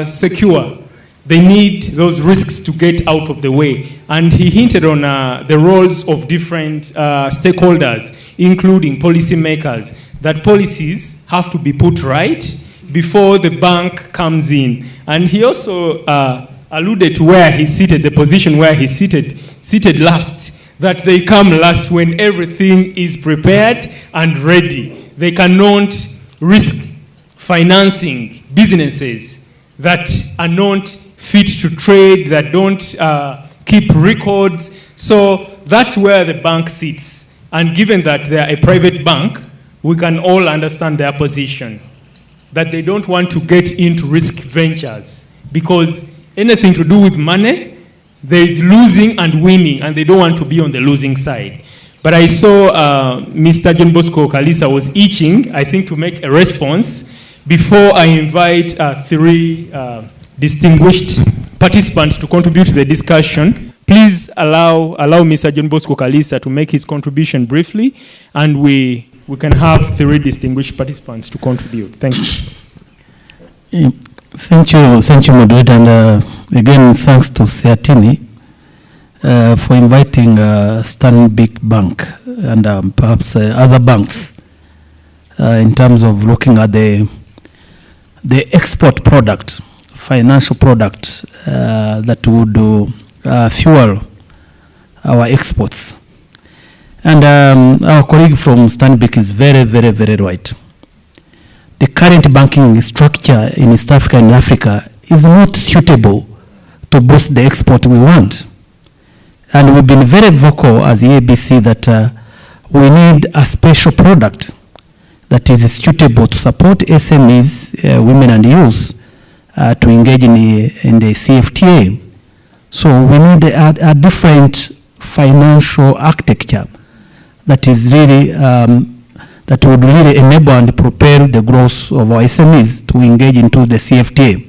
secure, they need those risks to get out of the way. And he hinted on the roles of different stakeholders, including policymakers, that policies have to be put right before the bank comes in. And he also alluded to where he's seated, the position where he's seated last, that they come last when everything is prepared and ready. They cannot risk financing businesses that are not fit to trade, that don't keep records. So that's where the bank sits. And given that they are a private bank, we can all understand their position, that they don't want to get into risk ventures, because anything to do with money, there is losing and winning, and they don't want to be on the losing side. But I saw Mr. John Bosco Kalisa was itching, I think, to make a response before I invite three distinguished participants to contribute to the discussion. Please allow Mr. John Bosco Kalisa to make his contribution briefly, and we can have three distinguished participants to contribute. Thank you. Thank you, moderator, and again, thanks to SEATINI for inviting Stanbic Bank and perhaps other banks in terms of looking at the export product, financial product that would fuel our exports. And our colleague from Stanbic is very, very, very right. The current banking structure in East Africa and Africa is not suitable to boost the export we want. And we've been very vocal as EABC that we need a special product that is suitable to support SMEs, women and youth, to engage in the CFTA. So we need a different financial architecture that is really that would really enable and propel the growth of our SMEs to engage into the CFTA.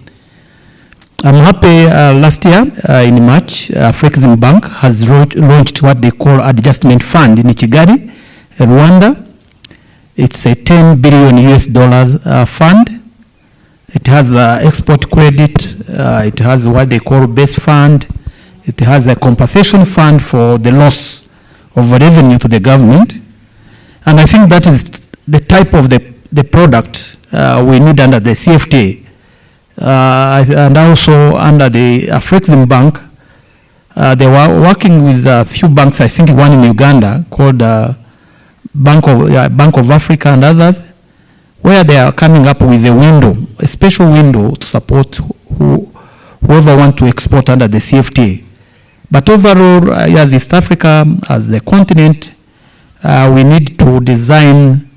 I'm happy last year in March, AfCFTA Bank has launched what they call Adjustment Fund in Kigali, Rwanda. It's a $10 billion fund. It has export credit. It has what they call base fund. It has a compensation fund for the loss of revenue to the government. And I think that is the type of the product we need under the CFTA. And also under the AfCFTA Bank, they were working with a few banks, I think one in Uganda called Bank of Africa and others, where they are coming up with a window, a special window to support whoever want to export under the CFTA. But overall, as East Africa, as the continent, we need to design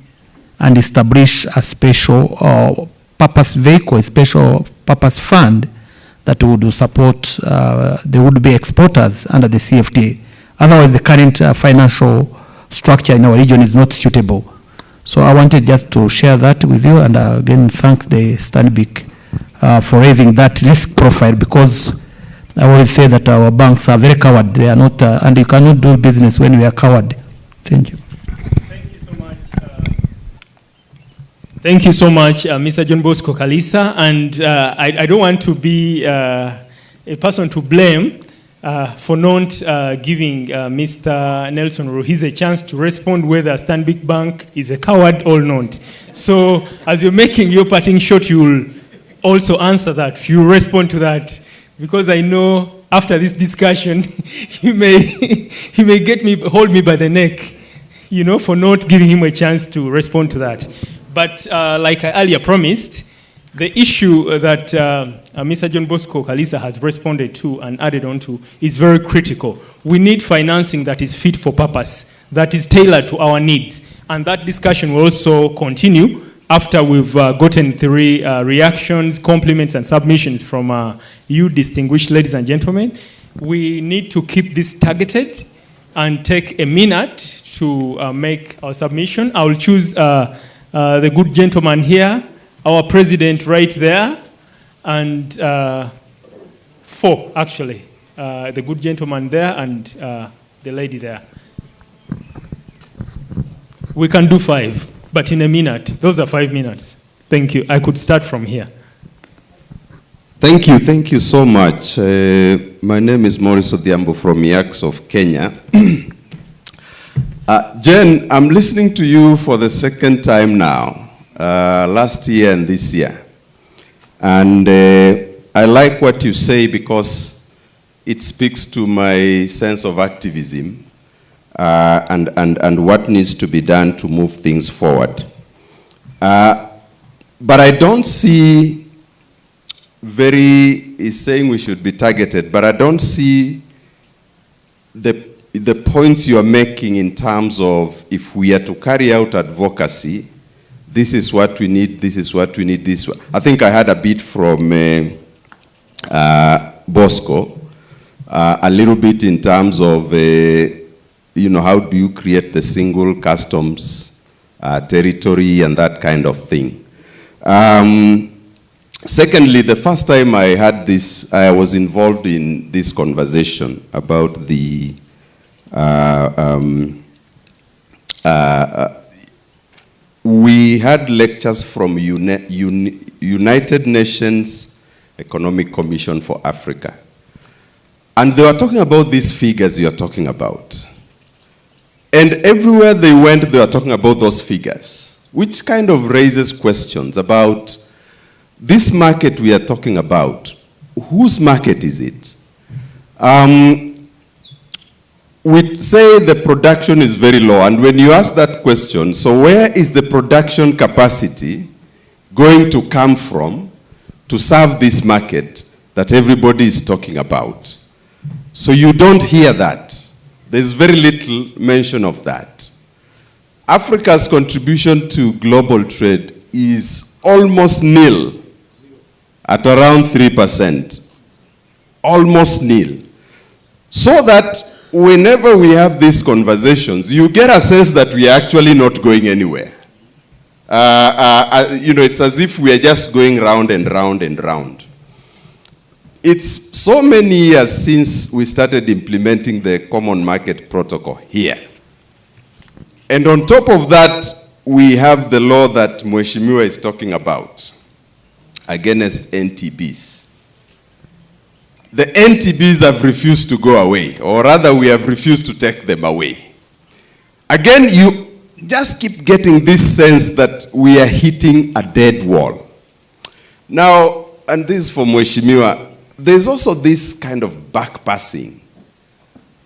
and establish a special purpose vehicle, a special purpose fund that would support the would-be exporters under the CFTA. Otherwise, the current financial structure in our region is not suitable. So I wanted just to share that with you, and again thank the Stanbic for having that risk profile, because I always say that our banks are very coward. They are not, and you cannot do business when we are coward. Thank you. Thank you so much. Thank you so much, Mr. John Bosco Kalisa. And I don't want to be a person to blame for not giving Mr. Nelson Ruhiz a chance to respond whether Stanbic Bank is a coward or not. So as you're making your parting shot, you'll also answer that. You'll respond to that. Because I know after this discussion, he may hold me by the neck, you know, for not giving him a chance to respond to that. But like I earlier promised, the issue that Mr. John Bosco Kalisa has responded to and added on to is very critical. We need financing that is fit for purpose, that is tailored to our needs. And that discussion will also continue after we've gotten 3 reactions, compliments, and submissions from you distinguished ladies and gentlemen. We need to keep this targeted and take a minute to make our submission. I will choose the good gentleman here, our president right there, and 4 actually. The good gentleman there and the lady there. We can do 5. But in a minute, those are 5 minutes. Thank you. I could start from here. Thank you so much. My name is Maurice Odhiambo from IACS of Kenya. Jen, I'm listening to you for the second time now, last year and this year. And I like what you say because it speaks to my sense of activism. And what needs to be done to move things forward. But I don't see is saying we should be targeted, but I don't see the points you are making in terms of if we are to carry out advocacy, this is what we need, this is what we need, this. I think I had a bit from Bosco, a little bit in terms of you know, how do you create the single customs territory and that kind of thing. Secondly, the first time I had this, I was involved in this conversation about the we had lectures from United Nations Economic Commission for Africa. And they were talking about these figures you're talking about. And everywhere they went, they were talking about those figures, which kind of raises questions about this market we are talking about. Whose market is it? We say the production is very low, and when you ask that question, so where is the production capacity going to come from to serve this market that everybody is talking about? So you don't hear that. There's very little mention of that. Africa's contribution to global trade is almost nil, at around 3%. Almost nil. So that whenever we have these conversations, you get a sense that we are actually not going anywhere. You know, it's as if we are just going round and round and round. It's so many years since we started implementing the Common Market Protocol here. And on top of that, we have the law that Mheshimiwa is talking about against NTBs. The NTBs have refused to go away, or rather we have refused to take them away. Again, you just keep getting this sense that we are hitting a dead wall. Now, and this is for Mheshimiwa, there's also this kind of backpassing.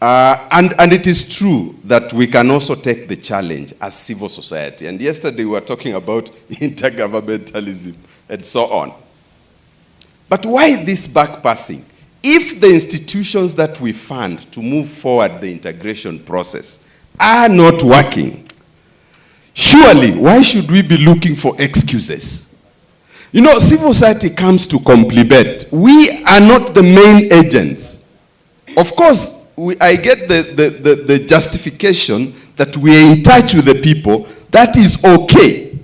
And it is true that we can also take the challenge as civil society. And yesterday we were talking about intergovernmentalism and so on. But why this backpassing? If the institutions that we fund to move forward the integration process are not working, surely why should we be looking for excuses? You know, civil society comes to complement. We are not the main agents. Of course, I get the justification that we are in touch with the people. That is okay.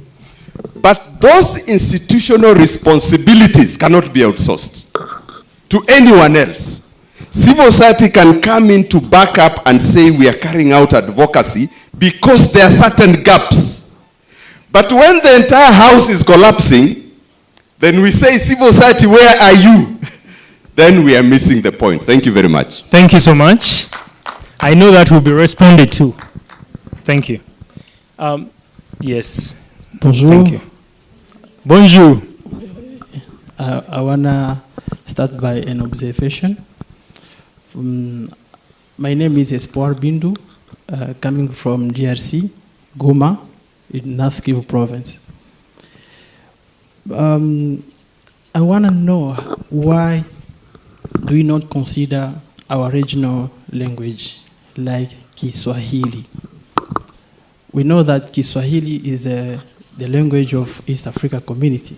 But those institutional responsibilities cannot be outsourced to anyone else. Civil society can come in to back up and say we are carrying out advocacy because there are certain gaps. But when the entire house is collapsing, then we say, civil society, where are you? Then we are missing the point. Thank you very much. Thank you so much. I know that will be responded to. Thank you. Yes. Bonjour. Thank you. Bonjour. I want to start by an observation. My name is Espoir Bindu, coming from DRC, Goma, in North Kivu province. I want to know, why do we not consider our regional language like Kiswahili? We know that Kiswahili is the language of East Africa community.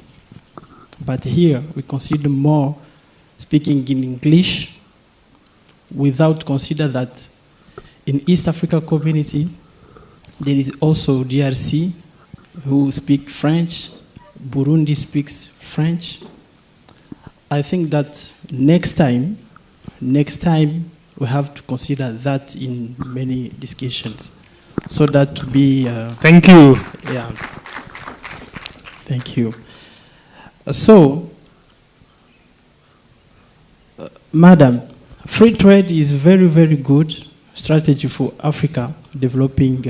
But here, we consider more speaking in English, without consider that in East Africa community, there is also DRC who speak French, Burundi speaks French. I think that next time, we have to consider that in many discussions, so that to be. Thank you. Yeah. Thank you. So, Madam, free trade is very, very good strategy for Africa developing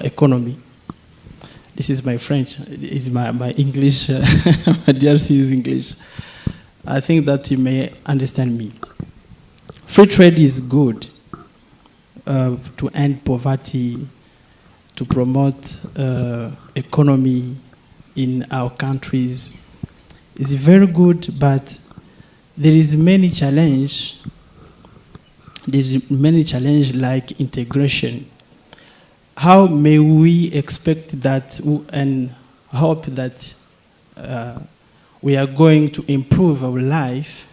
economy. This is my French, is my English, my DRC is English. I think that you may understand me. Free trade is good to end poverty, to promote economy in our countries. It's very good, but there is many challenge. There's many challenge like integration. How may we expect that and hope that we are going to improve our life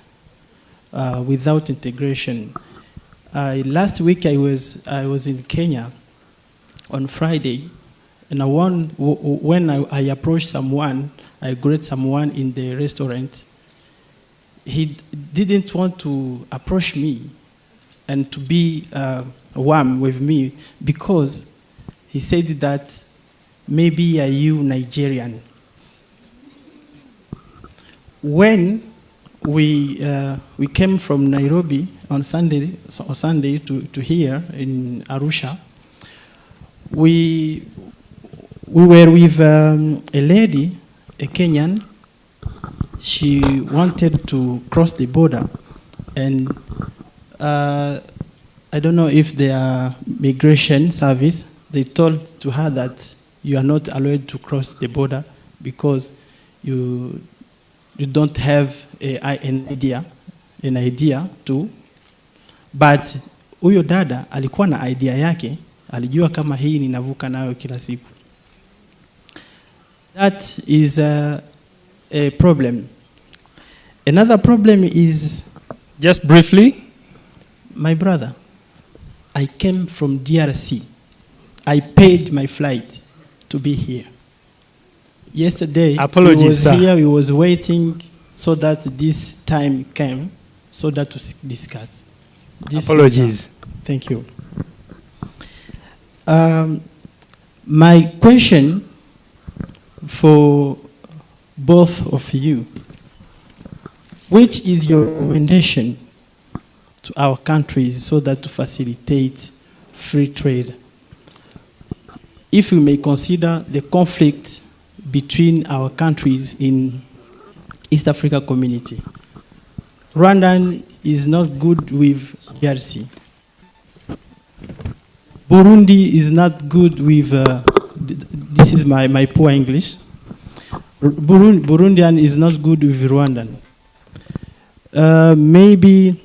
without integration? Last week I was in Kenya on Friday, and when I approached someone, I greet someone in the restaurant. He didn't want to approach me and to be warm with me, because he said that, maybe are you Nigerian? When we came from Nairobi on Sunday to here in Arusha, we were with a lady, a Kenyan. She wanted to cross the border, and I don't know if their migration service, they told to her that you are not allowed to cross the border because you don't have an idea to. But huyo dada alikuwa na idea yake, alijua kama hii ninavuka nayo kila siku. That is a problem. Another problem is, just briefly, my brother, I came from DRC. I paid my flight to be here. Yesterday, apologies, he was sir. Here, he was waiting so that this time came, so that to discuss. Apologies. Thank you. My question for both of you, which is your recommendation to our countries so that to facilitate free trade? If we may consider the conflict between our countries in East Africa community. Rwanda is not good with DRC. Burundi is not good with, this is my poor English. Burundian is not good with Rwandan. Maybe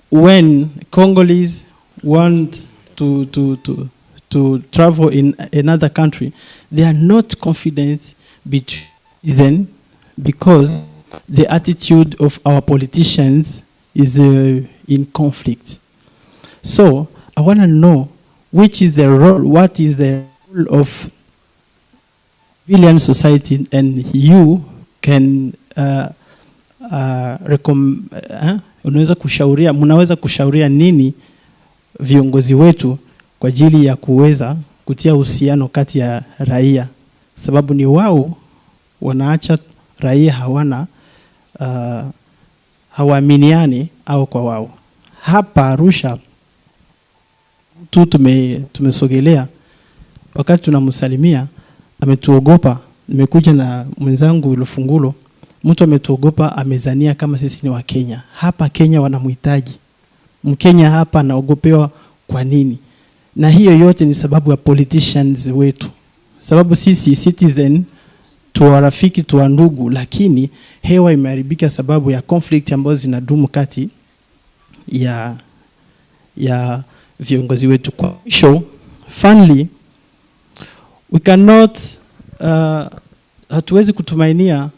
when Congolese want to travel in another country, they are not confident because the attitude of our politicians is in conflict. So I want to know what is the role of civilian society, and you can mnaweza kushauria nini viongozi wetu kwa ajili ya kuweza kutia uhusiano kati ya raia sababu ni wao wanaacha raia hawaaminiani au kwa wao. Hapa Arusha tu tumesogelea, wakati tunamsalimia ametuogopa. Nimekuja na mwenzangu Lufungulo, mtu ametuogopa, amezania kama sisi ni wa Kenya. Hapa Kenya wanamhitaji. Mkenya hapa anaogopewa kwa nini? Na hiyo yote ni sababu ya politicians wetu. Sababu sisi citizen tuwarafiki, tuwa ndugu, lakini hewa imeharibika sababu ya conflict ambazo zinadumu kati ya viongozi wetu. Kwa mwisho, finally, we cannot hatuwezi kutumainia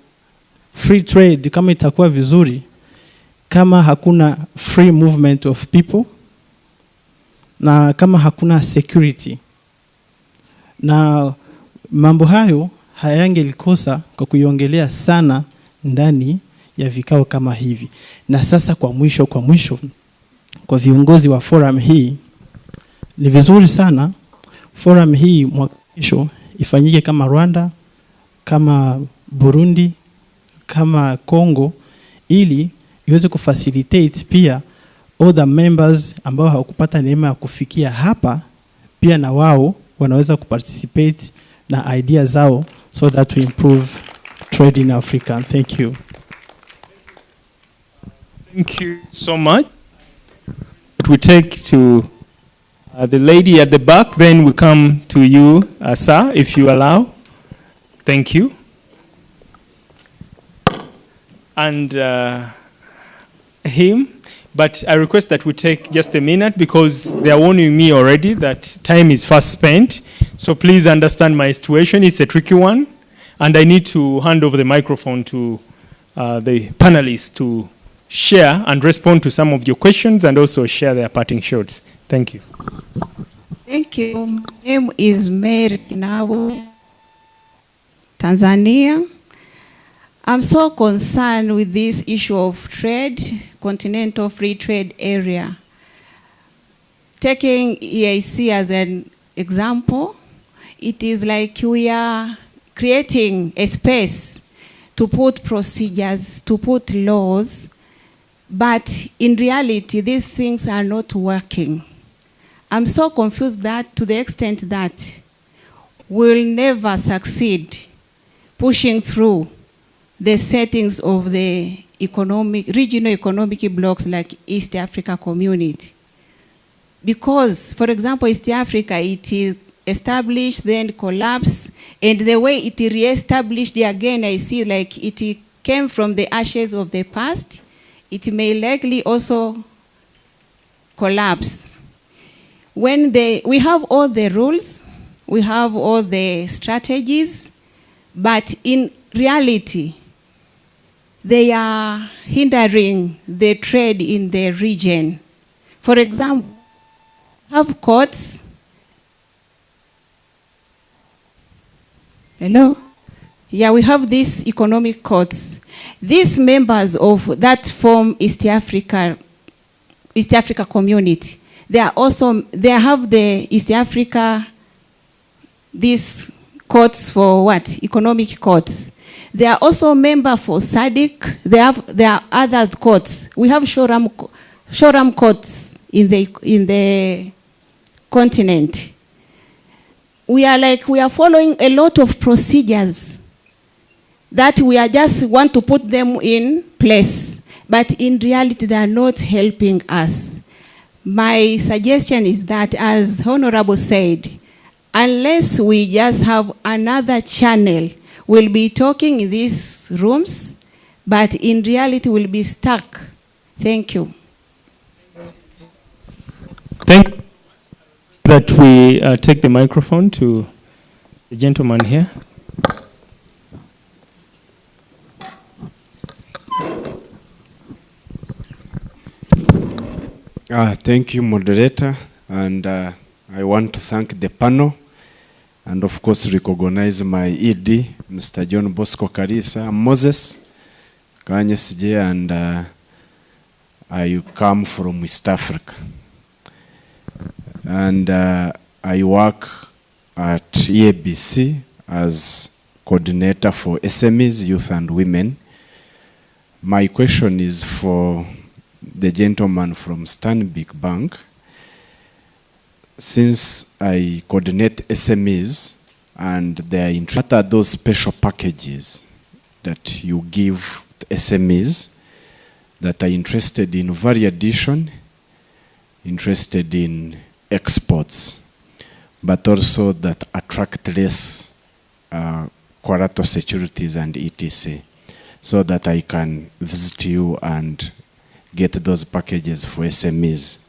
free trade kama itakuwa vizuri kama hakuna free movement of people na kama hakuna security. Na mambo hayo hayangelikosa kwa kuiongelea sana ndani ya vikao kama hivi. Na sasa kwa mwisho kwa viongozi wa forum hii, ni vizuri sana forum hii mwaka kesho ifanyike kama Rwanda, kama Burundi, kama Congo, ili iweze kufacilitate pia all the members ambao hawakupata neema ya kufikia hapa, pia na wao wanaweza kuparticipate na idea zao, so that we improve trade in Africa. Thank you. Thank you so much. We take to the lady at the back, then we come to you, sir, if you allow. Thank you. And him, but I request that we take just a minute because they are warning me already that time is fast spent. So please understand my situation. It's a tricky one, and I need to hand over the microphone to the panelists to share and respond to some of your questions and also share their parting shots. Thank you. Thank you. My name is Mary Kinabo, Tanzania. I'm so concerned with this issue of trade, Continental Free Trade Area. Taking EAC as an example, it is like we are creating a space to put procedures, to put laws, but in reality, these things are not working. I'm so confused that to the extent that we'll never succeed pushing through the settings of the regional economic blocks like East Africa Community. Because, for example, East Africa, it is established, then collapsed, and the way it re-established again, I see like it came from the ashes of the past. It may likely also collapse. When we have all the rules, we have all the strategies, but in reality, they are hindering the trade in the region. For example, have courts. Hello? Yeah, we have these economic courts. These members of that form East Africa community, they have the East Africa, these courts for what? Economic courts. They are also member for SADC. There are other courts. We have Shoram courts in the continent. We are following a lot of procedures that we are just want to put them in place, but in reality they are not helping us. My suggestion is that, as Honorable said, unless we just have another channel, we'll be talking in these rooms, but in reality we'll be stuck. Thank you. Thank you. That we take the microphone to the gentleman here. Thank you, moderator, and I want to thank the panel, and of course recognize my ED, Mr. John Bosco Karisa, Moses Kanyesije, and I come from East Africa. And I work at EABC as coordinator for SMEs, youth and women. My question is for the gentleman from Stanbic Bank. Since I coordinate SMEs and they are interested, what are those special packages that you give to SMEs that are interested in value addition, interested in exports, but also that attract less collateral securities and etc., so that I can visit you and get those packages for SMEs.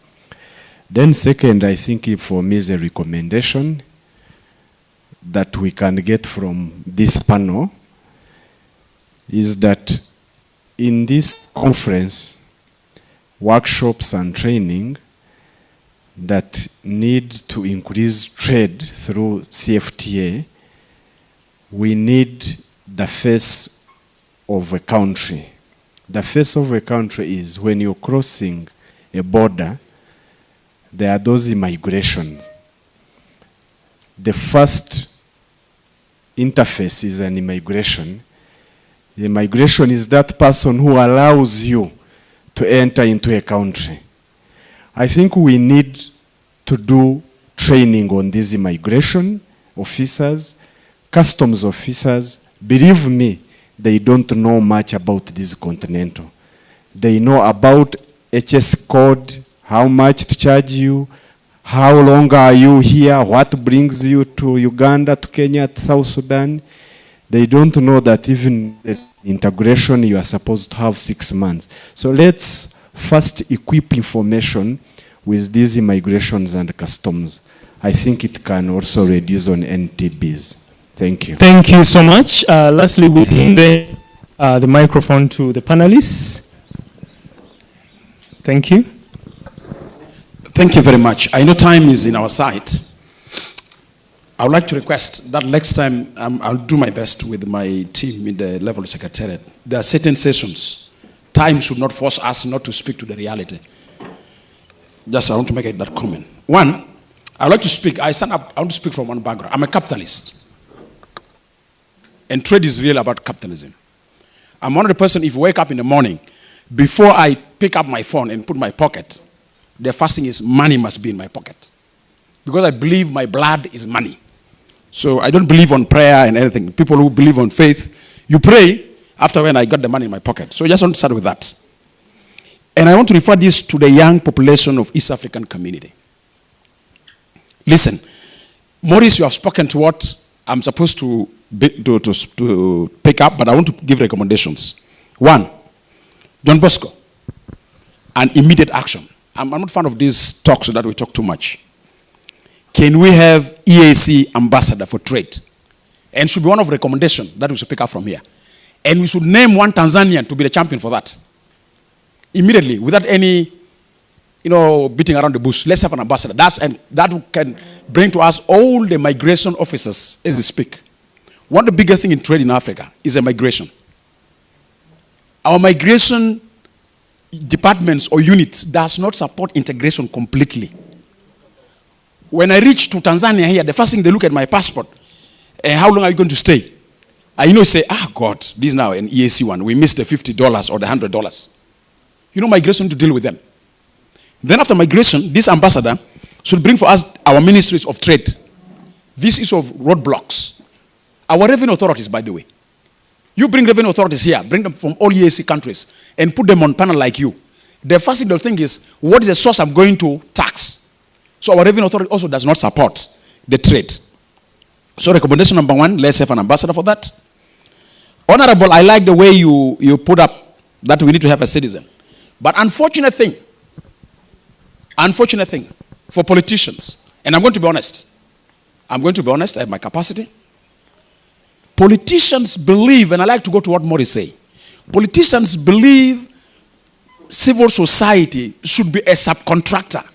Then second, I think for me is a recommendation that we can get from this panel is that in this conference, workshops and training that need to increase trade through CFTA, we need the face of a country. The face of a country is when you're crossing a border, there are those immigrations. The first interface is an immigration. The immigration is that person who allows you to enter into a country. I think we need to do training on these immigration officers, customs officers. Believe me, they don't know much about this Continental. They know about HS code, how much to charge you, how long are you here, what brings you to Uganda, to Kenya, to South Sudan. They don't know that even integration you are supposed to have 6 months. So let's first equip information with these immigrations and customs. I think it can also reduce on NTBs. Thank you. Thank you so much. Lastly, we hand the microphone to the panelists. Thank you. Thank you very much. I know time is in our side. I would like to request that next time I'll do my best with my team in the level secretariat. There are certain sessions. Time should not force us not to speak to the reality. Just I want to make that comment. One, I would like to speak. I want to speak from one background. I'm a capitalist. And trade is really about capitalism. I'm one of the person, if you wake up in the morning, before I pick up my phone and put my pocket, the first thing is money must be in my pocket. Because I believe my blood is money. So I don't believe on prayer and anything. People who believe on faith, you pray after when I got the money in my pocket. So I just want to start with that. And I want to refer this to the young population of East African community. Listen, Maurice, you have spoken to what I'm supposed to pick up, but I want to give recommendations. One, John Bosco, an immediate action. I'm not fan of these talks so that we talk too much. Can we have EAC ambassador for trade? And should be one of the recommendations that we should pick up from here. And we should name one Tanzanian to be the champion for that. Immediately, without any, beating around the bush. Let's have an ambassador. That can bring to us all the migration officers as they speak. One of the biggest things in trade in Africa is a migration. Our migration departments or units does not support integration completely. When I reach to Tanzania here, the first thing they look at my passport. How long are you going to stay? I say, God, this is now an EAC one. We missed the $50 or the $100. Migration to deal with them. Then after migration, this ambassador should bring for us our ministries of trade. This is of roadblocks. Our revenue authorities, by the way. You bring revenue authorities here, bring them from all EAC countries, and put them on panel like you. The first thing they'll think is, what is the source I'm going to tax? So our revenue authority also does not support the trade. So recommendation number one, let's have an ambassador for that. Honorable, I like the way you put up that we need to have a citizen. But unfortunate thing for politicians, and I'm going to be honest, I have my capacity. Politicians believe, and I like to go to what Maurice say, politicians believe civil society should be a subcontractor.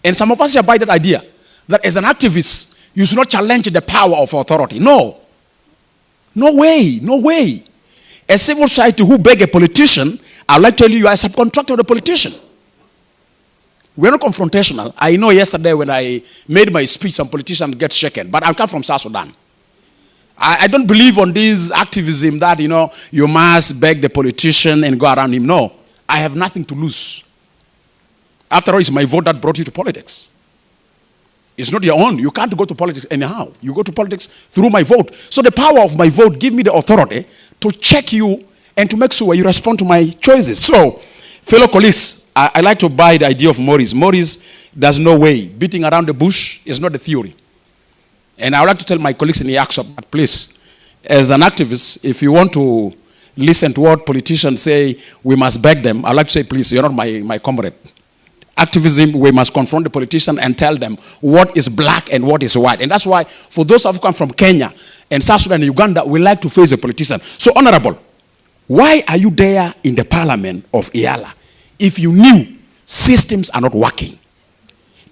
And some of us shall buy that idea, that as an activist, you should not challenge the power of authority. No. No way. A civil society who beg a politician, I'll like to tell you are a subcontractor of the politician. We're not confrontational. I know yesterday when I made my speech, some politicians get shaken, but I come from South Sudan. I don't believe on this activism that, you must beg the politician and go around him. No, I have nothing to lose. After all, it's my vote that brought you to politics. It's not your own. You can't go to politics anyhow. You go to politics through my vote. So the power of my vote gives me the authority to check you and to make sure you respond to my choices. So, fellow colleagues, I like to buy the idea of Maurice. Maurice, there's no way. Beating around the bush is not the theory. And I would like to tell my colleagues in the AfCFTA, please, as an activist, if you want to listen to what politicians say, we must beg them, I'd like to say, please, you're not my comrade. Activism, we must confront the politician and tell them what is black and what is white. And that's why, for those who have come from Kenya and South Sudan and Uganda, we like to face the politician. So, Honorable, why are you there in the parliament of IALA if you knew systems are not working?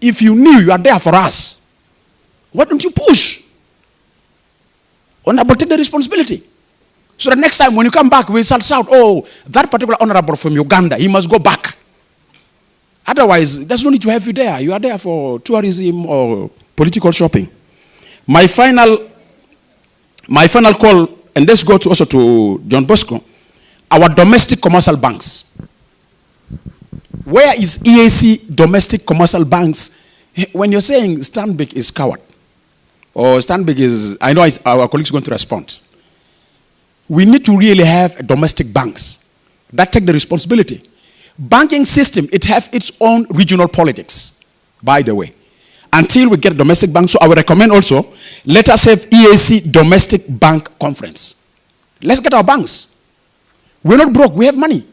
If you knew you are there for us, why don't you push? Honorable, take the responsibility. So the next time when you come back, we shall shout, oh, that particular honorable from Uganda, he must go back. Otherwise, there's no need to have you there. You are there for tourism or political shopping. My final call, and let's go also to John Bosco, our domestic commercial banks. Where is EAC domestic commercial banks? When you're saying Stanbic is coward, or Stanbic is, I know our colleagues are going to respond. We need to really have domestic banks that take the responsibility. Banking system, it has its own regional politics, by the way. Until we get domestic banks, so I would recommend also, let us have EAC domestic bank conference. Let's get our banks. We're not broke, we have money.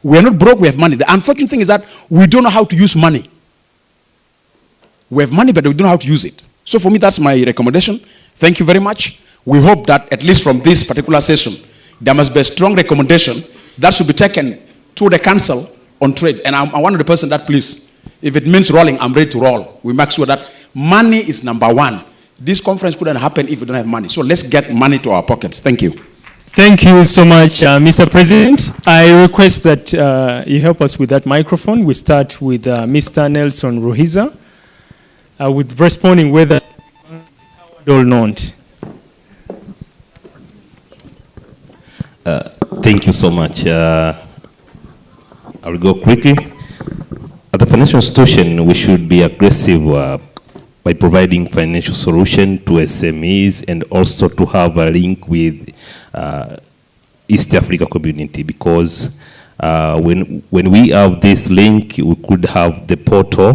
We're not broke, we have money. The unfortunate thing is that we don't know how to use money. We have money, but we don't know how to use it. So for me, that's my recommendation. Thank you very much. We hope that at least from this particular session, there must be a strong recommendation that should be taken to the Council on Trade. And I'm one of the person that, please, if it means rolling, I'm ready to roll. We make sure that money is number one. This conference couldn't happen if we don't have money. So let's get money to our pockets. Thank you. Thank you so much, Mr. President. I request that you help us with that microphone. We start with Mr. Nelson Ruhiza, with responding whether or not. Thank you so much. I'll go quickly. As a financial institution, we should be aggressive by providing financial solution to SMEs and also to have a link with East Africa community, because when we have this link, we could have the portal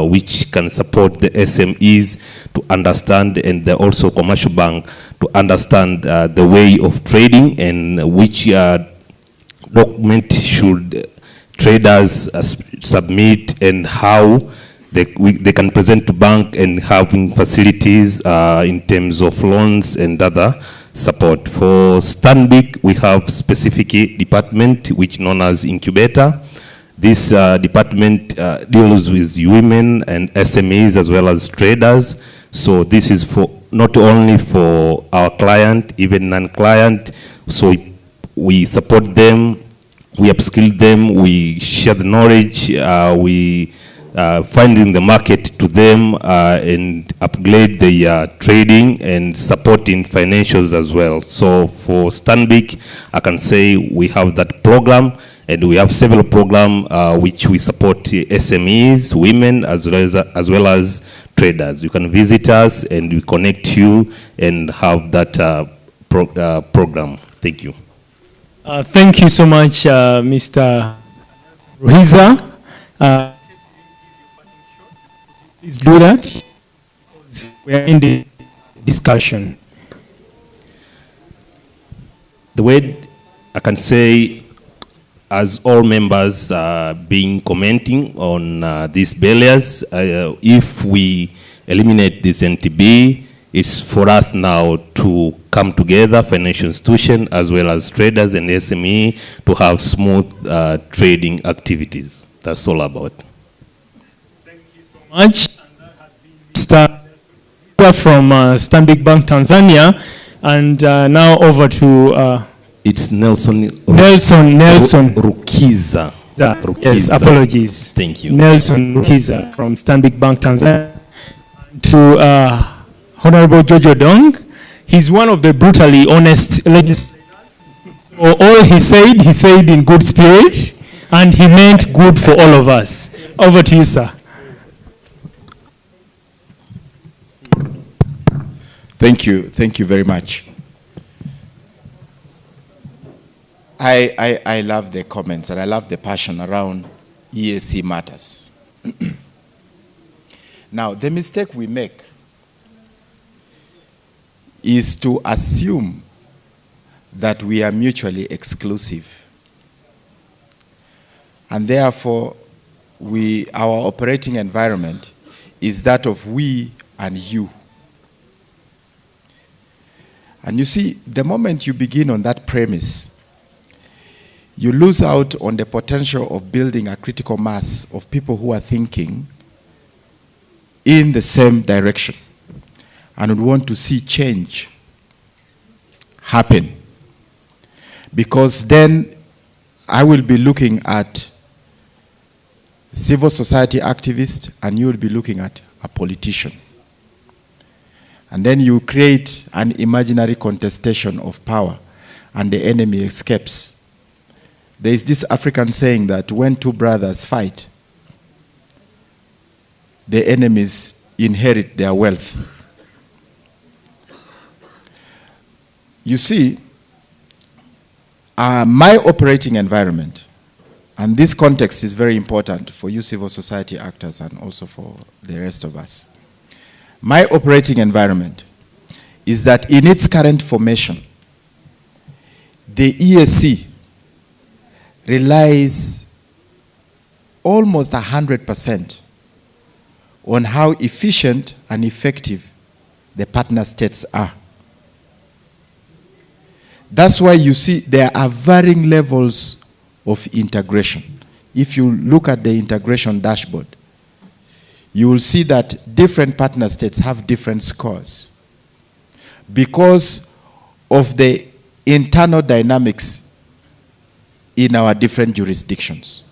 which can support the SMEs to understand, and also commercial bank to understand the way of trading and which document should traders submit and how they can present to bank, and having facilities in terms of loans and other support. For Stanbic, we have specific department which known as incubator. This department deals with women and SMEs as well as traders. So this is for not only for our client, even non-client. So we support them, we upskill them, we share the knowledge, we finding the market to them and upgrade the trading and supporting financials as well. So for Stanbic, I can say we have that program, and we have several programs which we support SMEs, women, as well as traders. You can visit us and we connect you and have that program. Thank you. Thank you so much, Mr. Ruhiza. Please do that, because we are in the discussion. The way I can say, as all members being commenting on these barriers, if we eliminate this NTB, it's for us now to come together, financial institution as well as traders and SME, to have smooth trading activities. That's all about. Thank you so much. And that has been Mr. from Stanbic Bank Tanzania, and now over to it's Nelson Rukiza. Yes, apologies. Thank you. Nelson Rukiza from Stanbic Bank Tanzania. To Honorable Jojo Dong. He's one of the brutally honest legislators. All he said in good spirit, and he meant good for all of us. Over to you, sir. Thank you very much. I love the comments and I love the passion around EAC matters. Now, the mistake we make is to assume that we are mutually exclusive. And therefore, our operating environment is that of we and you. And you see, the moment you begin on that premise, you lose out on the potential of building a critical mass of people who are thinking in the same direction and would want to see change happen. Because then I will be looking at civil society activists and you will be looking at a politician. And then you create an imaginary contestation of power and the enemy escapes. There is this African saying that when two brothers fight, the enemies inherit their wealth. You see, my operating environment, and this context is very important for you civil society actors and also for the rest of us. My operating environment is that in its current formation, the EAC relies almost 100% on how efficient and effective the partner states are. That's why you see there are varying levels of integration. If you look at the integration dashboard, you will see that different partner states have different scores because of the internal dynamics in our different jurisdictions.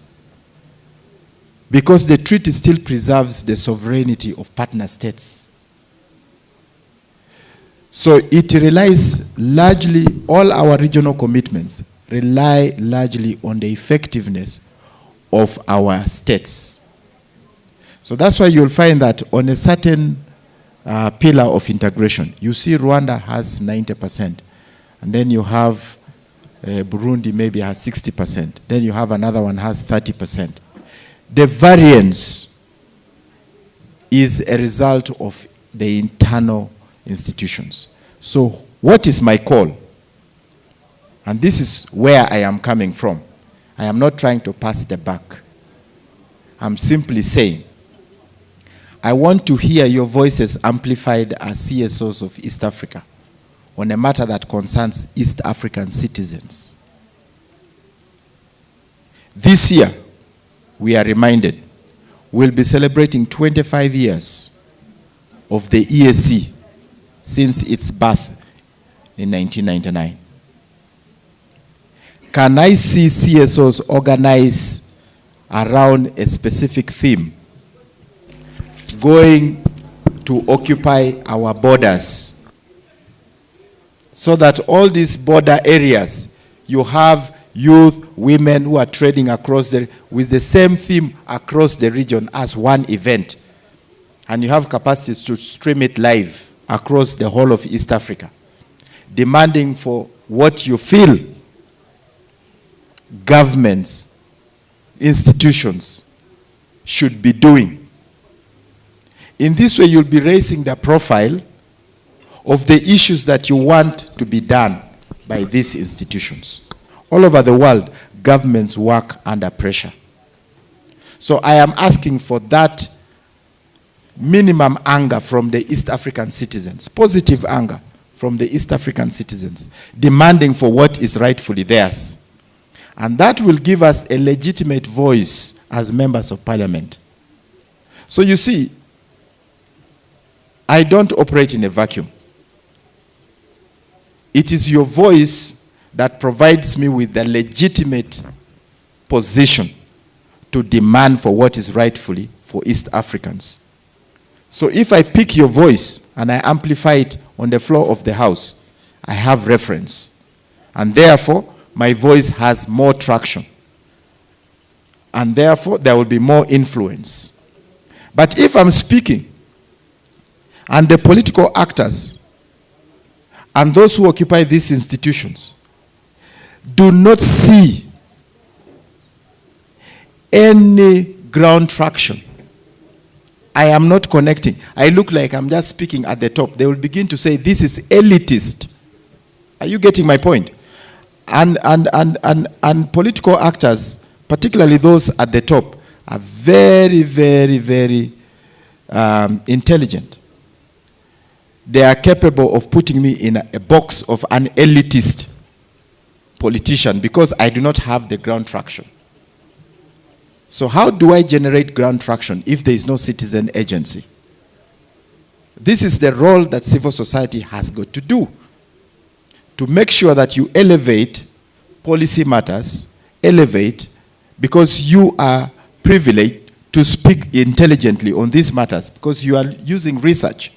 Because the treaty still preserves the sovereignty of partner states. So it relies largely, all our regional commitments rely largely on the effectiveness of our states. So that's why you'll find that on a certain pillar of integration, you see Rwanda has 90%, and then you have Burundi maybe has 60%, then you have another one has 30%. The variance is a result of the internal institutions. So what is my call? And this is where I am coming from. I am not trying to pass the buck. I'm simply saying, I want to hear your voices amplified as CSOs of East Africa on a matter that concerns East African citizens. This year, we are reminded, we'll be celebrating 25 years of the EAC since its birth in 1999. Can I see CSOs organize around a specific theme, going to occupy our borders, so that all these border areas, you have youth, women who are trading across with the same theme across the region as one event. And you have capacities to stream it live across the whole of East Africa, demanding for what you feel governments, institutions should be doing. In this way, you'll be raising the profile of the issues that you want to be done by these institutions. All over the world, governments work under pressure. So I am asking for that minimum anger from the East African citizens, positive anger from the East African citizens, demanding for what is rightfully theirs. And that will give us a legitimate voice as members of parliament. So you see, I don't operate in a vacuum. It is your voice that provides me with the legitimate position to demand for what is rightfully for East Africans. So if I pick your voice and I amplify it on the floor of the House, I have reference. And therefore, my voice has more traction. And therefore, there will be more influence. But if I'm speaking, and the political actors and those who occupy these institutions do not see any ground traction, I am not connecting. I look like I'm just speaking at the top. They will begin to say, this is elitist. Are you getting my point? And political actors, particularly those at the top, are very, very, very intelligent. They are capable of putting me in a box of an elitist politician because I do not have the ground traction. So how do I generate ground traction if there is no citizen agency? This is the role that civil society has got to do, to make sure that you elevate policy matters, because you are privileged to speak intelligently on these matters because you are using research.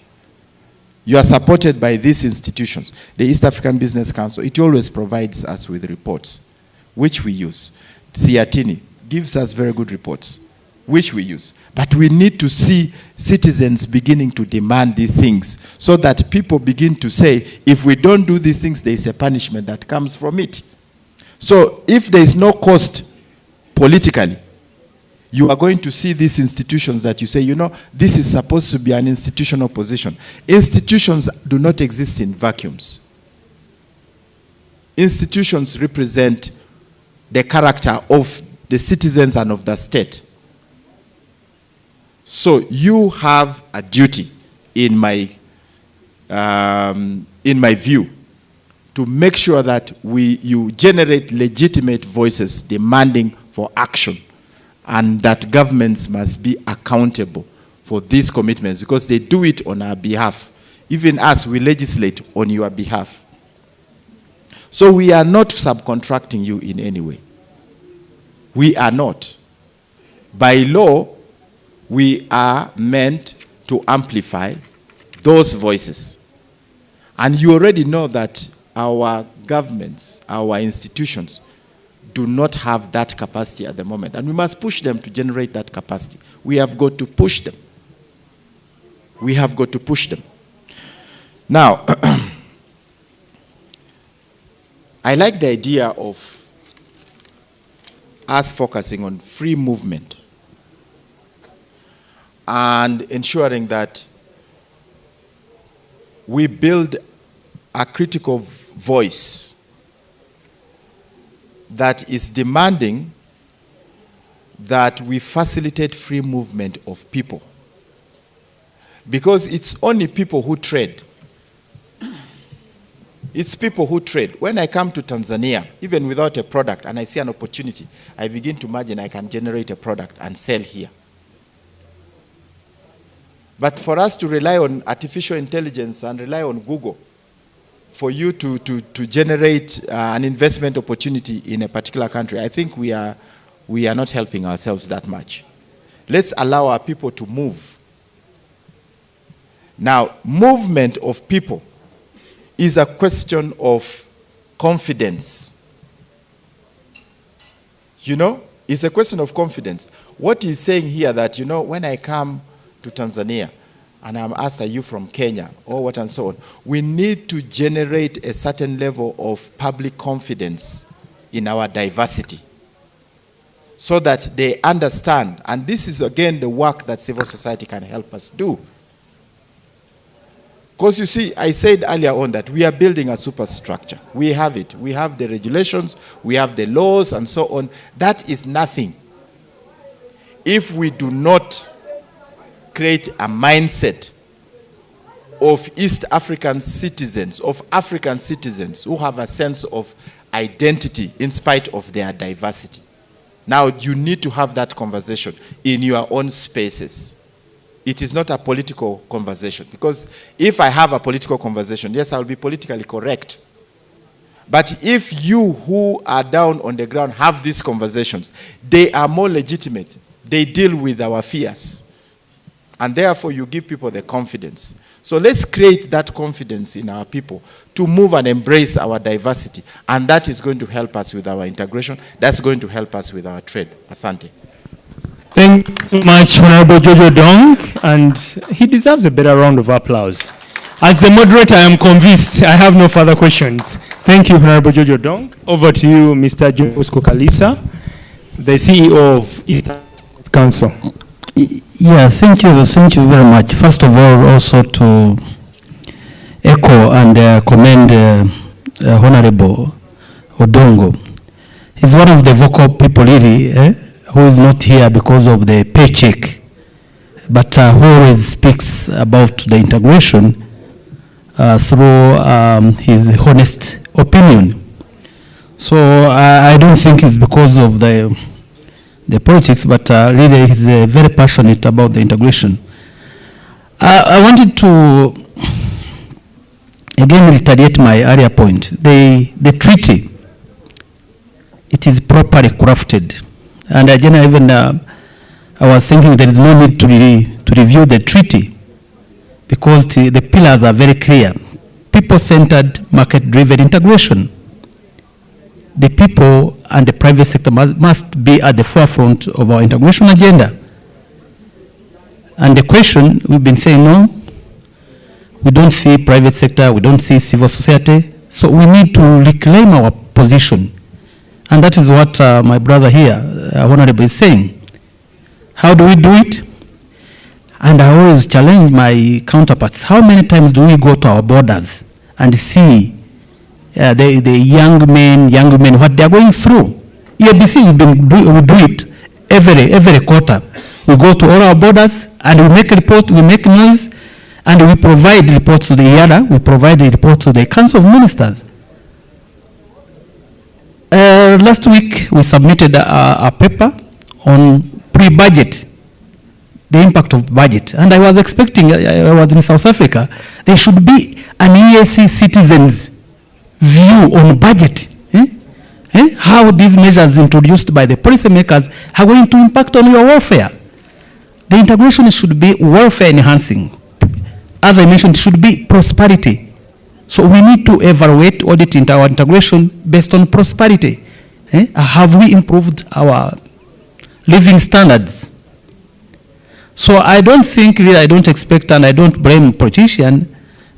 You are supported by these institutions. The East African Business Council, it always provides us with reports, which we use. SEATINI gives us very good reports, which we use. But we need to see citizens beginning to demand these things so that people begin to say, if we don't do these things, there is a punishment that comes from it. So if there is no cost politically, you are going to see these institutions that you say, you know, this is supposed to be an institutional position. Institutions do not exist in vacuums. Institutions represent the character of the citizens and of the state. So you have a duty, in my view, to make sure that you generate legitimate voices demanding for action, and that governments must be accountable for these commitments because they do it on our behalf. Even us, we legislate on your behalf. So we are not subcontracting you in any way. We are not. By law, we are meant to amplify those voices. And you already know that our governments, our institutions, do not have that capacity at the moment. And we must push them to generate that capacity. We have got to push them. We have got to push them. Now, I like the idea of us focusing on free movement and ensuring that we build a critical voice that is demanding that we facilitate free movement of people. Because it's only people who trade. It's people who trade. When I come to Tanzania, even without a product, and I see an opportunity, I begin to imagine I can generate a product and sell here. But for us to rely on artificial intelligence and rely on Google for you to generate an investment opportunity in a particular country, I think we are not helping ourselves that much. Let's allow our people to move. Now, movement of people is a question of confidence. You know, it's a question of confidence. What he's saying here that, you know, when I come to Tanzania, and I'm asked, are you from Kenya, or what and so on, we need to generate a certain level of public confidence in our diversity so that they understand. And this is, again, the work that civil society can help us do. Because you see, I said earlier on that we are building a superstructure. We have it. We have the regulations, we have the laws, and so on. That is nothing if we do not create a mindset of East African citizens, of African citizens who have a sense of identity in spite of their diversity. Now, you need to have that conversation in your own spaces. It is not a political conversation, because if I have a political conversation, yes, I will be politically correct. But if you who are down on the ground have these conversations, they are more legitimate. They deal with our fears. And therefore, you give people the confidence. So let's create that confidence in our people to move and embrace our diversity. And that is going to help us with our integration. That's going to help us with our trade. Asante. Thank you so much, Honorable Jojo Dong. And he deserves a better round of applause. As the moderator, I am convinced I have no further questions. Thank you, Honorable Jojo Dong. Over to you, Mr. John Bosco Kalisa, the CEO of East Council. Yeah, thank you very much. First of all, also to echo and commend Honorable Odongo. He's one of the vocal people really, who is not here because of the paycheck, but who always speaks about the integration through his honest opinion. So I don't think it's because of the politics, but really he's very passionate about the integration. I wanted to again reiterate my earlier point. The treaty, it is properly crafted. And again, even I was thinking there is no need to review the treaty because the pillars are very clear. People-centered, market-driven integration. The people and the private sector must be at the forefront of our integration agenda. And the question, we've been saying, no, we don't see private sector, we don't see civil society, so we need to reclaim our position. And that is what my brother here, Honorable, is saying. How do we do it? And I always challenge my counterparts. How many times do we go to our borders and see the young men, what they are going through? EABC, we do it every quarter. We go to all our borders and we make a report, we make noise, and we provide reports to the IADA, we provide a report to the Council of Ministers. Last week, we submitted a paper on pre-budget, the impact of budget. And I was expecting, I was in South Africa, there should be an EAC citizens' view on budget. How these measures introduced by the policymakers are going to impact on your welfare. The integration should be welfare enhancing. As I mentioned, it should be prosperity. So we need to evaluate, audit our integration based on prosperity. Have we improved our living standards? So I don't think, really, I don't expect, and I don't blame politicians,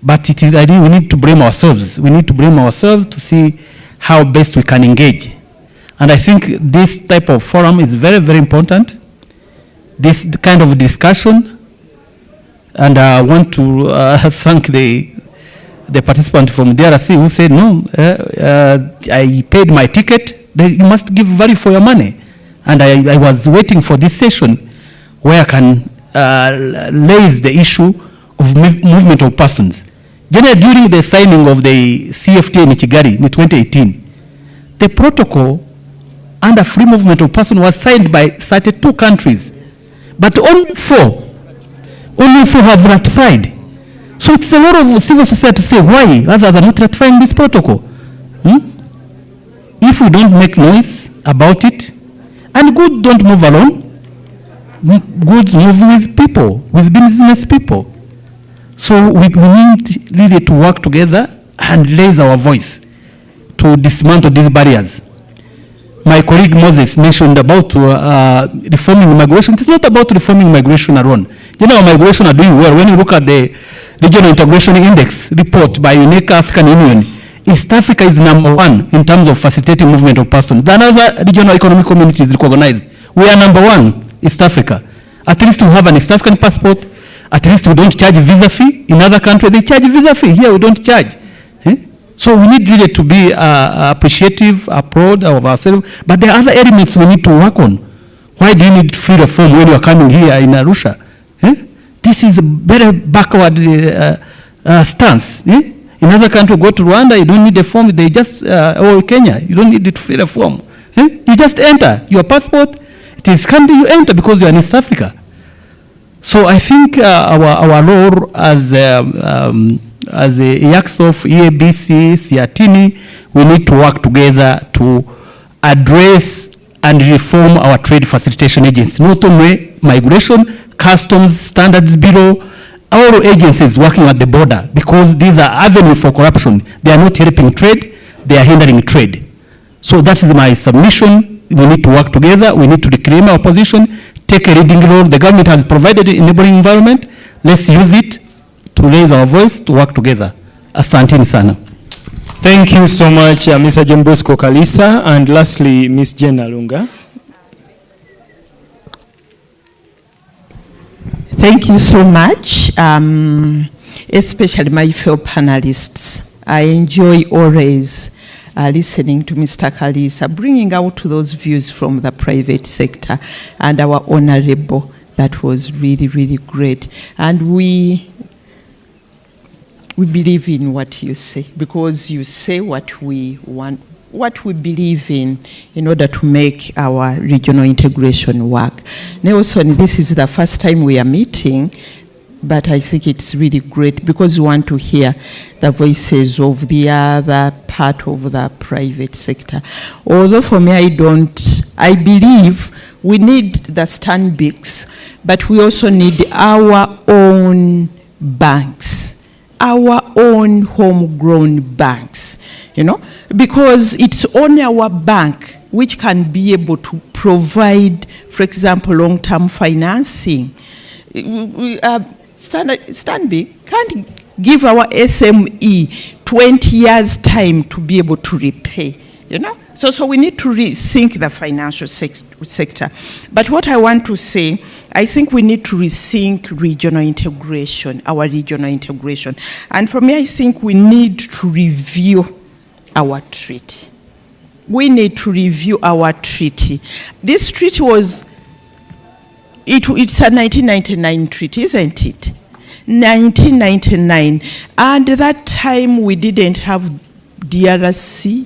but it is, I think we need to blame ourselves. We need to blame ourselves to see how best we can engage. And I think this type of forum is very, very important. This kind of discussion, and I want to thank the participant from DRC who said, no, I paid my ticket, you must give value for your money. And I was waiting for this session where I can raise the issue of movement of persons. Generally, during the signing of the CFTA in Kigali in 2018, the protocol under free movement of persons was signed by 32 countries, but only four have ratified. So it's a lot of civil society to say, why others are not ratifying this protocol? If we don't make noise about it, and goods don't move alone, goods move with people, with business people. So we need really to work together and raise our voice to dismantle these barriers. My colleague Moses mentioned about reforming migration. It's not about reforming migration alone. You know, migration are doing well. When you look at the Regional Integration Index report by Unique African Union, East Africa is #1 in terms of facilitating movement of persons. The other regional economic communities recognized. We are #1, East Africa. At least we have an East African passport. At least we don't charge visa fee. In other countries, they charge visa fee. Here, we don't charge. So we need really to be appreciative, proud of ourselves. But there are other elements we need to work on. Why do you need free reform when you are coming here in Arusha? This is a very backward stance. In other countries, go to Rwanda, you don't need a form. They just, or Kenya, you don't need it free reform. You just enter. Your passport, it is country you enter because you are in East Africa. So I think our role as a AfCFTA, EABC, SEATINI, we need to work together to address and reform our trade facilitation agencies, not only migration, customs, standards bureau, all agencies working at the border, because these are avenues for corruption. They are not helping trade, they are hindering trade. So that is my submission. We need to work together. We need to reclaim our position, take a leading role. The government has provided an enabling environment. Let's use it to raise our voice, to work together. Asanteni sana. Thank you so much, Mr. John Bosco Kalisa, and lastly, Ms. Jenna Lunga. Thank you so much, especially my fellow panelists. I enjoy always listening to Mr. Kalisa, bringing out those views from the private sector, and our honorable. That was really, really great. And we believe in what you say, because you say what we want, what we believe in order to make our regional integration work. Nelson, this is the first time we are meeting, but I think it's really great because we want to hear the voices of the other part of the private sector. Although for me, I believe we need the Stanbics, but we also need our own banks, our own homegrown banks, because it's only our bank which can be able to provide, for example, long-term financing. Stanbic can't give our SME 20 years time to be able to repay, So we need to rethink the financial sector. But what I want to say, I think we need to rethink regional integration, our regional integration. And for me, I think we need to review our treaty. We need to review our treaty. This treaty was, it's a 1999 treaty, isn't it? 1999. And at that time, we didn't have DRC.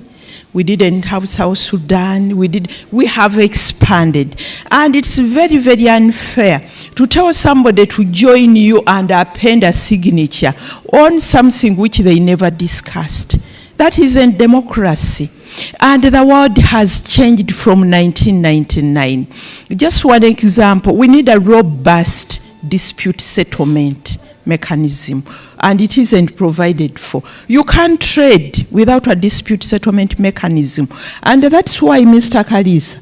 We didn't have South Sudan. We have expanded. And it's very, very unfair to tell somebody to join you and append a signature on something which they never discussed. That isn't democracy. And the world has changed from 1999. Just one example, we need a robust dispute settlement mechanism, and it isn't provided for. You can't trade without a dispute settlement mechanism. And that's why, Mr. Kalisa,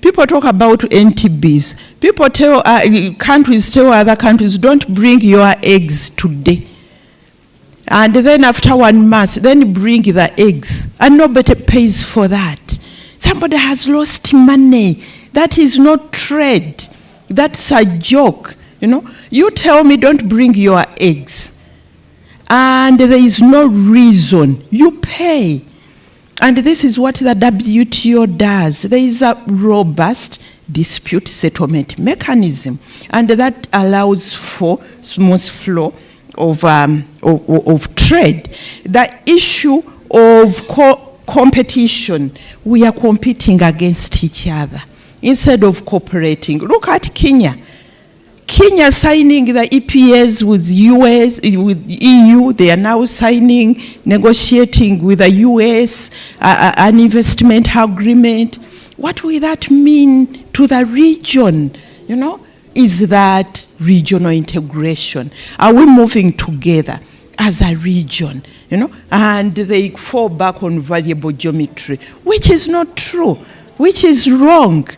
people talk about NTBs. People tell countries tell other countries, don't bring your eggs today. And then after 1 month, then bring the eggs. And nobody pays for that. Somebody has lost money. That is not trade. That's a joke. You tell me don't bring your eggs. And there is no reason. You pay. And this is what the WTO does. There is a robust dispute settlement mechanism. And that allows for smooth flow of trade. The issue of competition, we are competing against each other instead of cooperating. Look at Kenya. Kenya signing the EPAs with US, with EU. They are now signing, negotiating with the US, an investment agreement. What will that mean to the region? Is that regional integration? Are we moving together as a region? And they fall back on variable geometry, which is not true, which is wrong,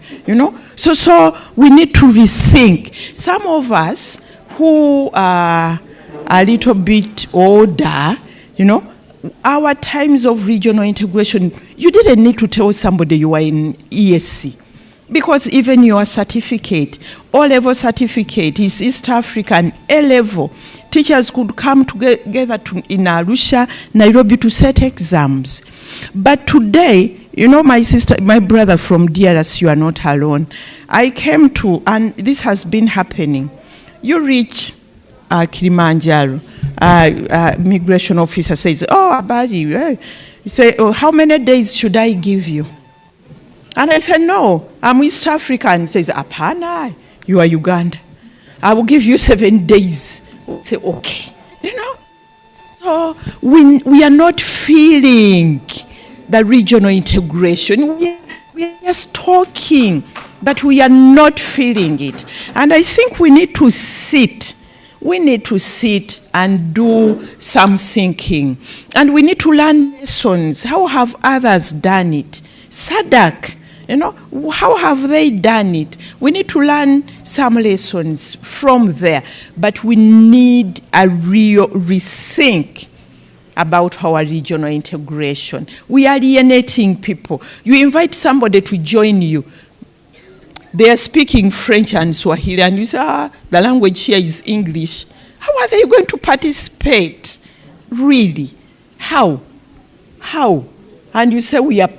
So we need to rethink. Some of us who are a little bit older, our times of regional integration, you didn't need to tell somebody you were in ESC. Because even your certificate, O-level certificate, is East African A-level. Teachers could come together in Arusha, Nairobi to set exams. But today, my brother from DRS, you are not alone. I came to, and this has been happening. You reach Kilimanjaro, migration officer says, oh, Abadi, you say, oh, how many days should I give you? And I said, no, I'm East African. He says, Apana, you are Uganda. I will give you 7 days. I say, okay. So we are not feeling the regional integration. We are just talking, but we are not feeling it. And I think we need to sit. We need to sit and do some thinking. And we need to learn lessons. How have others done it? SADC, you know, how have they done it? We need to learn some lessons from there. But we need a real rethink about our regional integration. We are alienating people. You invite somebody to join you. They are speaking French and Swahili, and you say, the language here is English. How are they going to participate? Really? How? How? And you say we are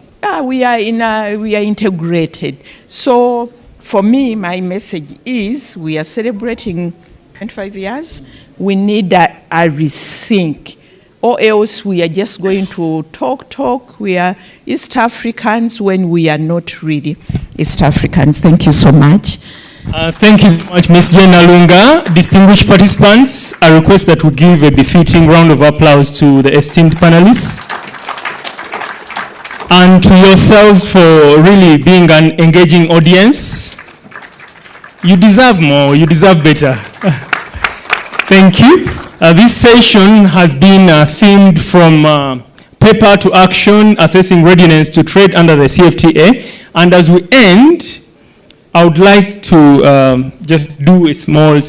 integrated. So for me, my message is we are celebrating 25 years. We need a rethink. Or else we are just going to talk. We are East Africans when we are not really East Africans. Thank you so much. Thank you so much, Ms. Jane Alunga. Distinguished participants, I request that we give a befitting round of applause to the esteemed panelists. And to yourselves for really being an engaging audience. You deserve more, you deserve better. Thank you. This session has been themed from paper to action, assessing readiness to trade under the CFTA. And as we end, I would like to just do a small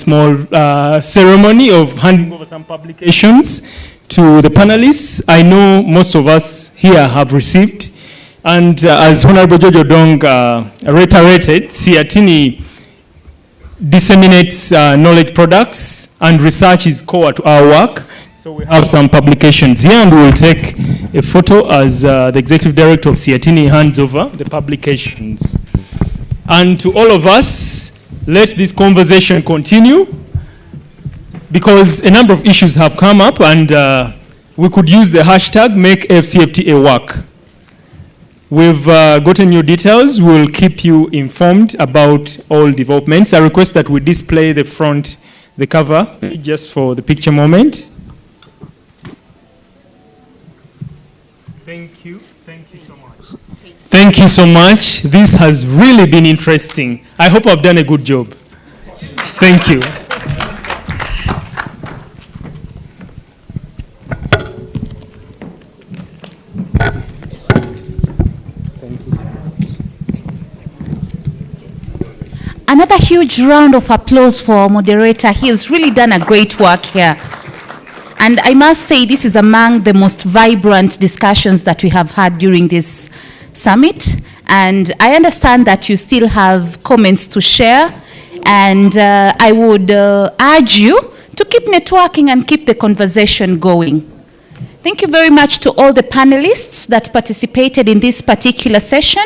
ceremony of handing over some publications to the panelists. I know most of us here have received. And as Honorable George Odong reiterated, SEATINI disseminates knowledge products, and research is core to our work. So we have some publications here, and we will take a photo as the Executive Director of SEATINI hands over the publications. And to all of us, let this conversation continue, because a number of issues have come up, and we could use the hashtag #MakeAfCFTA work. We've gotten new details. We'll keep you informed about all developments. I request that we display the cover, just for the picture moment. Thank you so much. Thank you so much. This has really been interesting. I hope I've done a good job. Thank you. Another huge round of applause for our moderator. He has really done a great work here. And I must say, this is among the most vibrant discussions that we have had during this summit. And I understand that you still have comments to share. And I would urge you to keep networking and keep the conversation going. Thank you very much to all the panelists that participated in this particular session.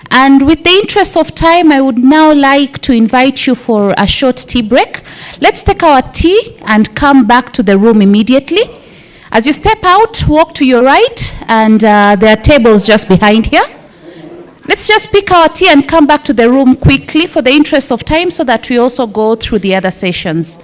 And with the interest of time, I would now like to invite you for a short tea break. Let's take our tea and come back to the room immediately. As you step out, walk to your right, and there are tables just behind here. Let's just pick our tea and come back to the room quickly for the interest of time, so that we also go through the other sessions.